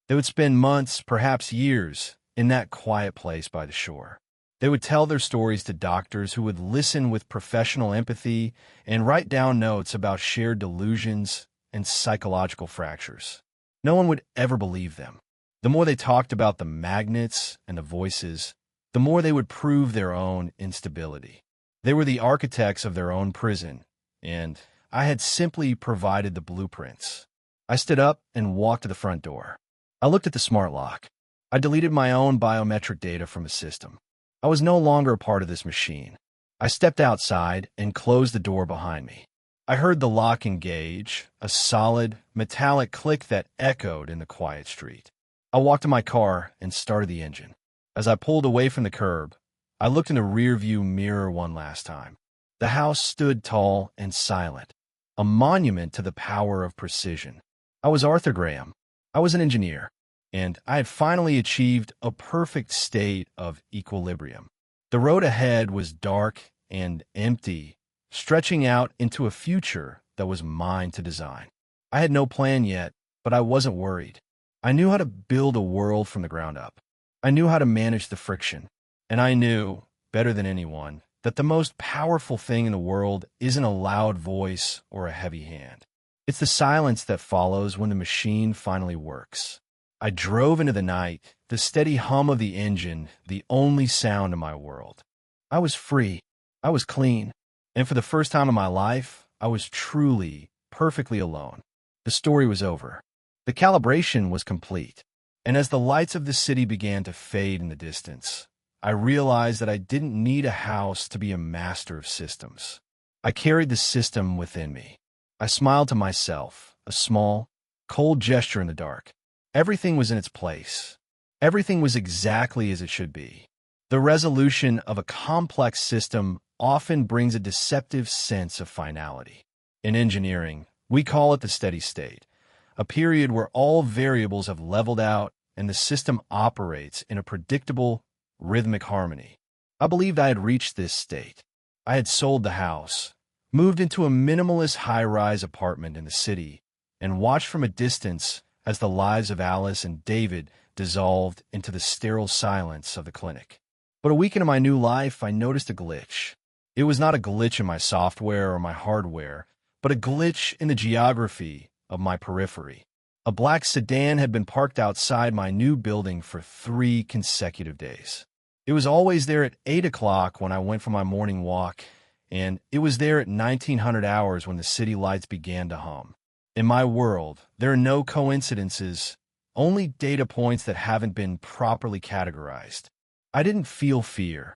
They would spend months, perhaps years, in that quiet place by the shore. They would tell their stories to doctors who would listen with professional empathy and write down notes about shared delusions and psychological fractures. No one would ever believe them. The more they talked about the magnets and the voices, the more they would prove their own instability. They were the architects of their own prison, and I had simply provided the blueprints. I stood up and walked to the front door. I looked at the smart lock. I deleted my own biometric data from the system. I was no longer a part of this machine. I stepped outside and closed the door behind me. I heard the lock engage, a solid, metallic click that echoed in the quiet street. I walked to my car and started the engine. As I pulled away from the curb, I looked in the rearview mirror one last time. The house stood tall and silent, a monument to the power of precision. I was Arthur Graham. I was an engineer, and I had finally achieved a perfect state of equilibrium. The road ahead was dark and empty, stretching out into a future that was mine to design. I had no plan yet, but I wasn't worried. I knew how to build a world from the ground up. I knew how to manage the friction, and I knew, better than anyone, that the most powerful thing in the world isn't a loud voice or a heavy hand. It's the silence that follows when the machine finally works. I drove into the night, the steady hum of the engine, the only sound in my world. I was free. I was clean. And for the first time in my life, I was truly, perfectly alone. The story was over. The calibration was complete. And as the lights of the city began to fade in the distance, I realized that I didn't need a house to be a master of systems. I carried the system within me. I smiled to myself, a small, cold gesture in the dark. Everything was in its place. Everything was exactly as it should be. The resolution of a complex system often brings a deceptive sense of finality. In engineering, we call it the steady state, a period where all variables have leveled out and the system operates in a predictable, rhythmic harmony. I believed I had reached this state. I had sold the house, moved into a minimalist high-rise apartment in the city, and watched from a distance as the lives of Alice and David dissolved into the sterile silence of the clinic. But a week into my new life, I noticed a glitch. It was not a glitch in my software or my hardware, but a glitch in the geography of my periphery. A black sedan had been parked outside my new building for 3 consecutive days. It was always there at 8 o'clock when I went for my morning walk, and it was there at 1900 hours when the city lights began to hum. In my world, there are no coincidences, only data points that haven't been properly categorized. I didn't feel fear.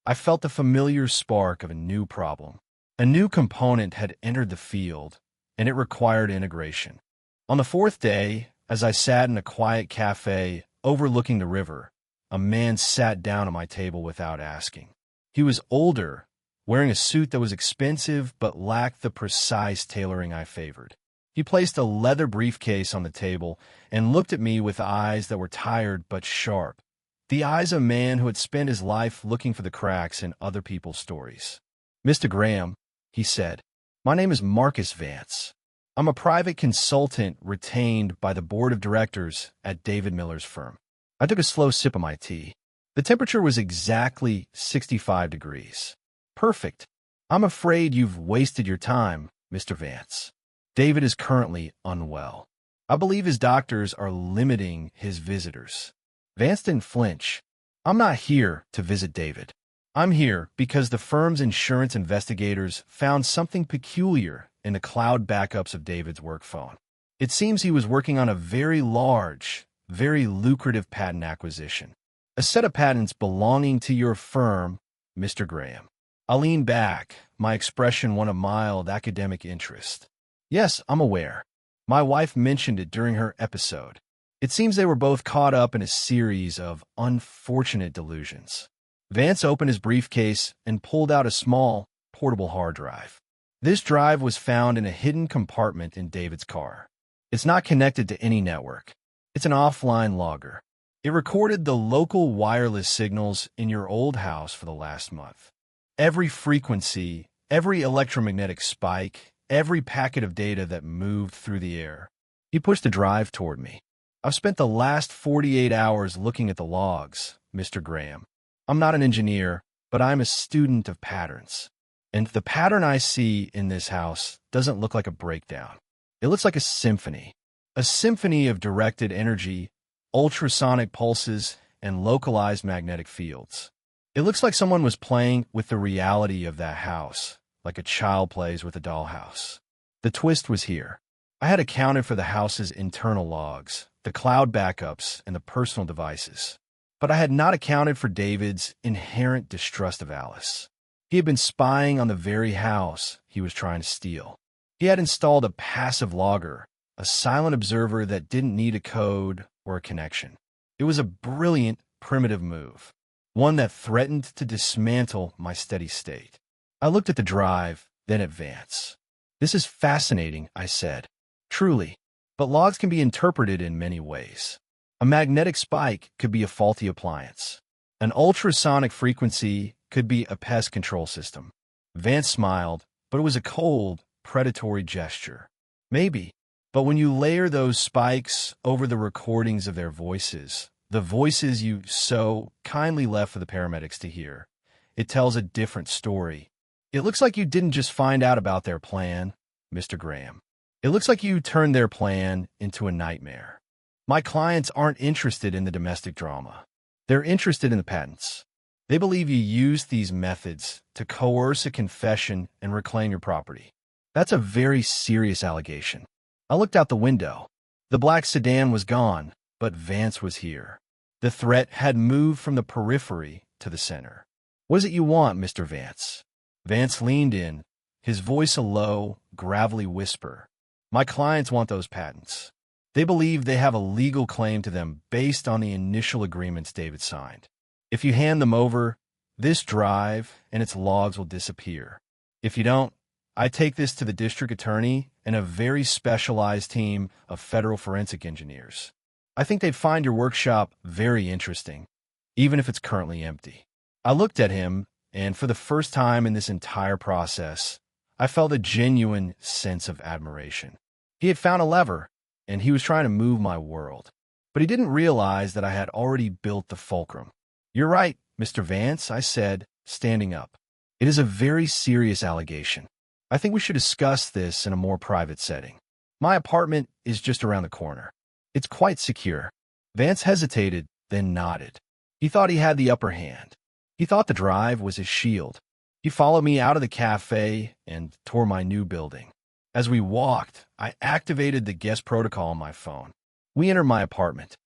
I felt the familiar spark of a new problem. A new component had entered the field, and it required integration. On the fourth day, as I sat in a quiet cafe overlooking the river, a man sat down at my table without asking. He was older, wearing a suit that was expensive but lacked the precise tailoring I favored. He placed a leather briefcase on the table and looked at me with eyes that were tired but sharp, the eyes of a man who had spent his life looking for the cracks in other people's stories. "Mr. Graham," he said, "my name is Marcus Vance. I'm a private consultant retained by the board of directors at David Miller's firm." I took a slow sip of my tea. The temperature was exactly 65 degrees. "Perfect. I'm afraid you've wasted your time, Mr. Vance. David is currently unwell. I believe his doctors are limiting his visitors." Vance didn't flinch. "I'm not here to visit David. I'm here because the firm's insurance investigators found something peculiar in the cloud backups of David's work phone. It seems he was working on a very large, very lucrative patent acquisition. A set of patents belonging to your firm, Mr. Graham." I leaned back, my expression one of mild academic interest. "Yes, I'm aware. My wife mentioned it during her episode. It seems they were both caught up in a series of unfortunate delusions." Vance opened his briefcase and pulled out a small, portable hard drive. This drive was found in a hidden compartment in David's car. It's not connected to any network. It's an offline logger. It recorded the local wireless signals in your old house for the last month. Every frequency, every electromagnetic spike, every packet of data that moved through the air. He pushed the drive toward me. "I've spent the last 48 hours looking at the logs, Mr. Graham. I'm not an engineer, but I'm a student of patterns. And the pattern I see in this house doesn't look like a breakdown. It looks like a symphony of directed energy, ultrasonic pulses, and localized magnetic fields. It looks like someone was playing with the reality of that house, like a child plays with a dollhouse." The twist was here. I had accounted for the house's internal logs, the cloud backups, and the personal devices. But I had not accounted for David's inherent distrust of Alice. He had been spying on the very house he was trying to steal. He had installed a passive logger, a silent observer that didn't need a code or a connection. It was a brilliant, primitive move, one that threatened to dismantle my steady state. I looked at the drive, then at Vance. "This is fascinating," I said. "Truly. But logs can be interpreted in many ways. A magnetic spike could be a faulty appliance. An ultrasonic frequency could be a pest control system." Vance smiled, but it was a cold, predatory gesture. "Maybe. But when you layer those spikes over the recordings of their voices, the voices you so kindly left for the paramedics to hear, it tells a different story. It looks like you didn't just find out about their plan, Mr. Graham. It looks like you turned their plan into a nightmare. My clients aren't interested in the domestic drama. They're interested in the patents. They believe you used these methods to coerce a confession and reclaim your property. That's a very serious allegation." I looked out the window. The black sedan was gone, but Vance was here. The threat had moved from the periphery to the center. "What is it you want, Mr. Vance?" Vance leaned in, his voice a low, gravelly whisper. "My clients want those patents. They believe they have a legal claim to them based on the initial agreements David signed. If you hand them over, this drive and its logs will disappear. If you don't, I take this to the district attorney and a very specialized team of federal forensic engineers. I think they'd find your workshop very interesting, even if it's currently empty." I looked at him, and for the first time in this entire process, I felt a genuine sense of admiration. He had found a lever, and he was trying to move my world. But he didn't realize that I had already built the fulcrum. "You're right, Mr. Vance," I said, standing up. "It is a very serious allegation. I think we should discuss this in a more private setting. My apartment is just around the corner. It's quite secure." Vance hesitated, then nodded. He thought he had the upper hand. He thought the drive was his shield. He followed me out of the cafe and toward my new building. As we walked, I activated the guest protocol on my phone. We entered my apartment.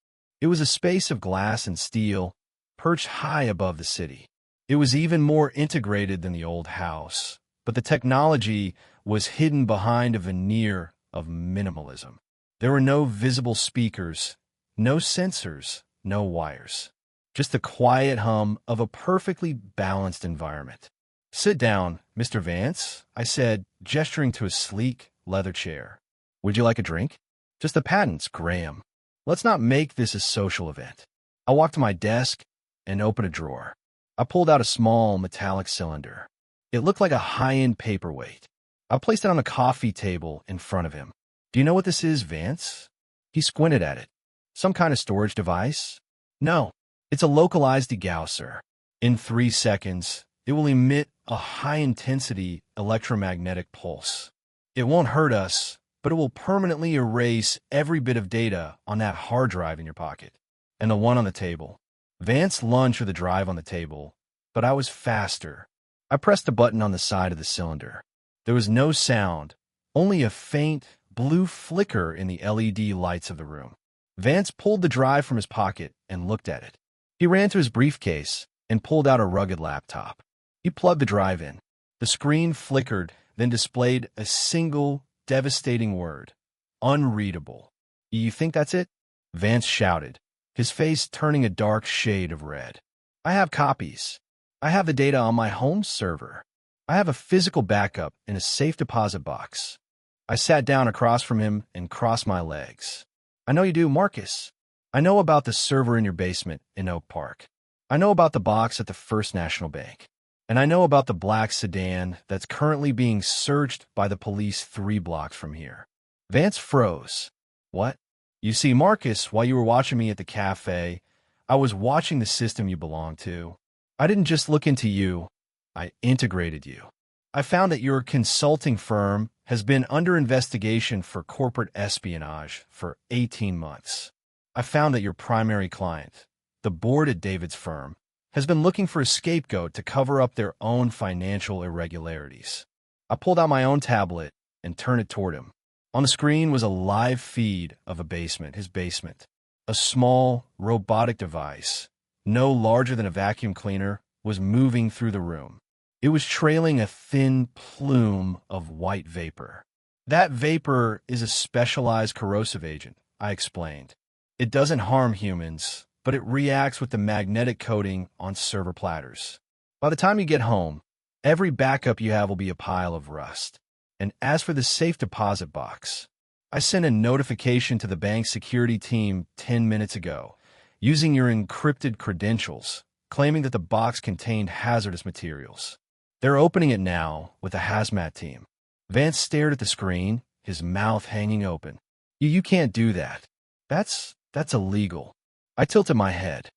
It was a space of glass and steel, perched high above the city. It was even more integrated than the old house, but the technology was hidden behind a veneer of minimalism. There were no visible speakers, no sensors, no wires. Just the quiet hum of a perfectly balanced environment. "Sit down, Mr. Vance," I said, gesturing to a sleek leather chair. "Would you like a drink?" "Just the patents, Graham. Let's not make this a social event." I walked to my desk and opened a drawer. I pulled out a small metallic cylinder. It looked like a high-end paperweight. I placed it on a coffee table in front of him. "Do you know what this is, Vance?" He squinted at it. "Some kind of storage device?" "No, it's a localized degausser. In 3 seconds, it will emit a high-intensity electromagnetic pulse. It won't hurt us, but it will permanently erase every bit of data on that hard drive in your pocket. And the one on the table." Vance lunged for the drive on the table, but I was faster. I pressed a button on the side of the cylinder. There was no sound, only a faint blue flicker in the LED lights of the room. Vance pulled the drive from his pocket and looked at it. He ran to his briefcase and pulled out a rugged laptop. He plugged the drive in. The screen flickered, then displayed a single, devastating word. "Unreadable." "You think that's it?" Vance shouted, his face turning a dark shade of red. "I have copies. I have the data on my home server. I have a physical backup in a safe deposit box." I sat down across from him and crossed my legs. "I know you do, Marcus. I know about the server in your basement in Oak Park. I know about the box at the First National Bank. And I know about the black sedan that's currently being searched by the police 3 blocks from here." Vance froze. "What?" "You see, Marcus, while you were watching me at the cafe, I was watching the system you belong to. I didn't just look into you, I integrated you. I found that your consulting firm has been under investigation for corporate espionage for 18 months. I found that your primary client, the board at David's firm, has been looking for a scapegoat to cover up their own financial irregularities." I pulled out my own tablet and turned it toward him. On the screen was a live feed of his basement. A small, robotic device, no larger than a vacuum cleaner, was moving through the room. It was trailing a thin plume of white vapor. "That vapor is a specialized corrosive agent," I explained. "It doesn't harm humans, but it reacts with the magnetic coating on server platters. By the time you get home, every backup you have will be a pile of rust. And as for the safe deposit box, I sent a notification to the bank security team 10 minutes ago, using your encrypted credentials, claiming that the box contained hazardous materials. They're opening it now with a hazmat team." Vance stared at the screen, his mouth hanging open. You can't do that. That's illegal." I tilted my head.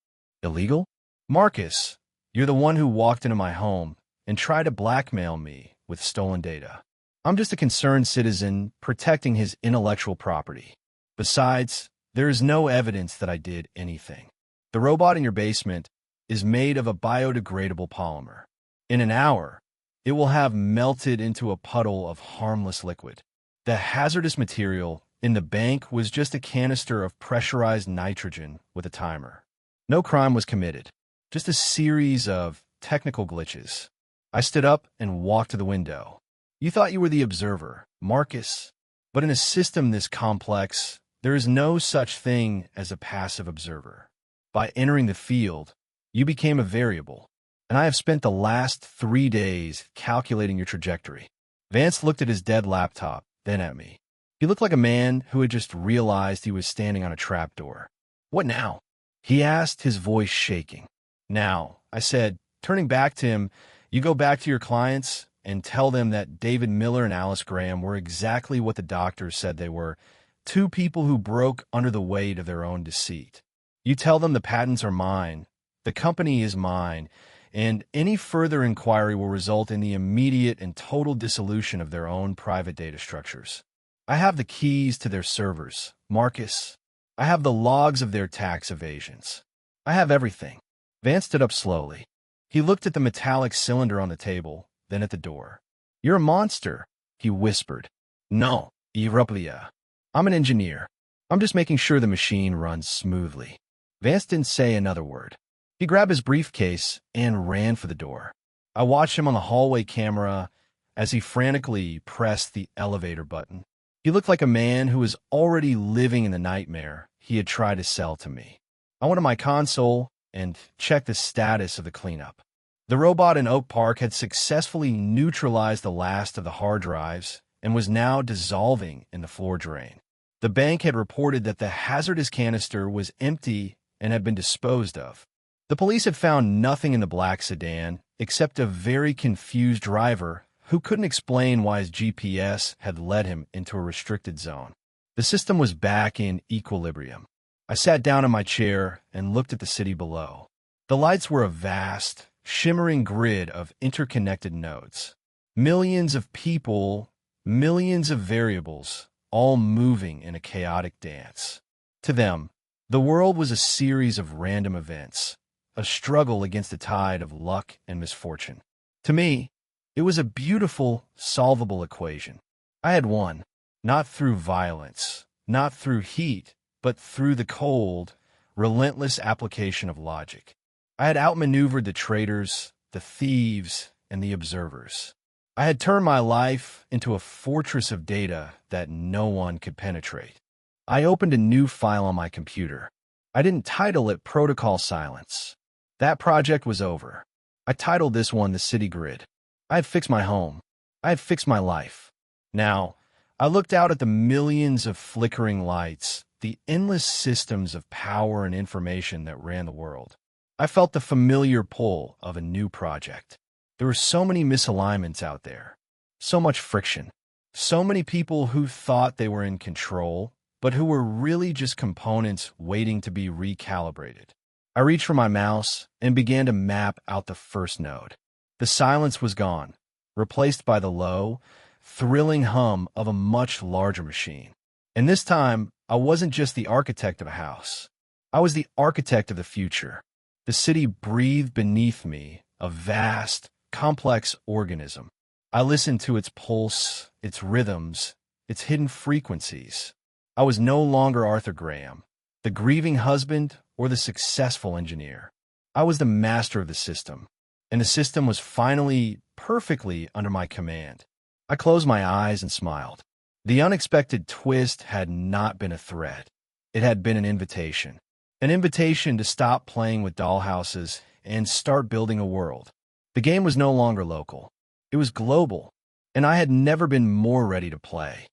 "Illegal? Marcus, you're the one who walked into my home and tried to blackmail me with stolen data. I'm just a concerned citizen protecting his intellectual property. Besides, there is no evidence that I did anything. The robot in your basement is made of a biodegradable polymer. In an hour, it will have melted into a puddle of harmless liquid. The hazardous material in the bank was just a canister of pressurized nitrogen with a timer. No crime was committed, just a series of technical glitches." I stood up and walked to the window. "You thought you were the observer, Marcus, but in a system this complex, there is no such thing as a passive observer. By entering the field, you became a variable, and I have spent the last 3 days calculating your trajectory." Vance looked at his dead laptop, then at me. He looked like a man who had just realized he was standing on a trapdoor. "What now?" he asked, his voice shaking. "Now," I said, turning back to him, "you go back to your clients and tell them that David Miller and Alice Graham were exactly what the doctors said they were, 2 people who broke under the weight of their own deceit. You tell them the patents are mine, the company is mine, and any further inquiry will result in the immediate and total dissolution of their own private data structures. I have the keys to their servers, Marcus. I have the logs of their tax evasions. I have everything." Vance stood up slowly. He looked at the metallic cylinder on the table, then at the door. "You're a monster," he whispered. "No, Iruplia. I'm an engineer. I'm just making sure the machine runs smoothly." Vance didn't say another word. He grabbed his briefcase and ran for the door. I watched him on the hallway camera as he frantically pressed the elevator button. He looked like a man who was already living in the nightmare he had tried to sell to me. I went to my console and checked the status of the cleanup. The robot in Oak Park had successfully neutralized the last of the hard drives and was now dissolving in the floor drain. The bank had reported that the hazardous canister was empty and had been disposed of. The police had found nothing in the black sedan except a very confused driver who couldn't explain why his GPS had led him into a restricted zone. The system was back in equilibrium. I sat down in my chair and looked at the city below. The lights were a vast, shimmering grid of interconnected nodes. Millions of people, millions of variables, all moving in a chaotic dance. To them, the world was a series of random events, a struggle against the tide of luck and misfortune. To me, it was a beautiful, solvable equation. I had won, not through violence, not through heat, but through the cold, relentless application of logic. I had outmaneuvered the traitors, the thieves, and the observers. I had turned my life into a fortress of data that no one could penetrate. I opened a new file on my computer. I didn't title it Protocol Silence. That project was over. I titled this one The City Grid. I had fixed my home. I had fixed my life. Now, I looked out at the millions of flickering lights, the endless systems of power and information that ran the world. I felt the familiar pull of a new project. There were so many misalignments out there, so much friction, so many people who thought they were in control, but who were really just components waiting to be recalibrated. I reached for my mouse and began to map out the first node. The silence was gone, replaced by the low, thrilling hum of a much larger machine. And this time, I wasn't just the architect of a house. I was the architect of the future. The city breathed beneath me, a vast, complex organism. I listened to its pulse, its rhythms, its hidden frequencies. I was no longer Arthur Graham, the grieving husband or the successful engineer. I was the master of the system, and the system was finally perfectly under my command. I closed my eyes and smiled. The unexpected twist had not been a threat. It had been an invitation to stop playing with dollhouses and start building a world. The game was no longer local. It was global, and I had never been more ready to play.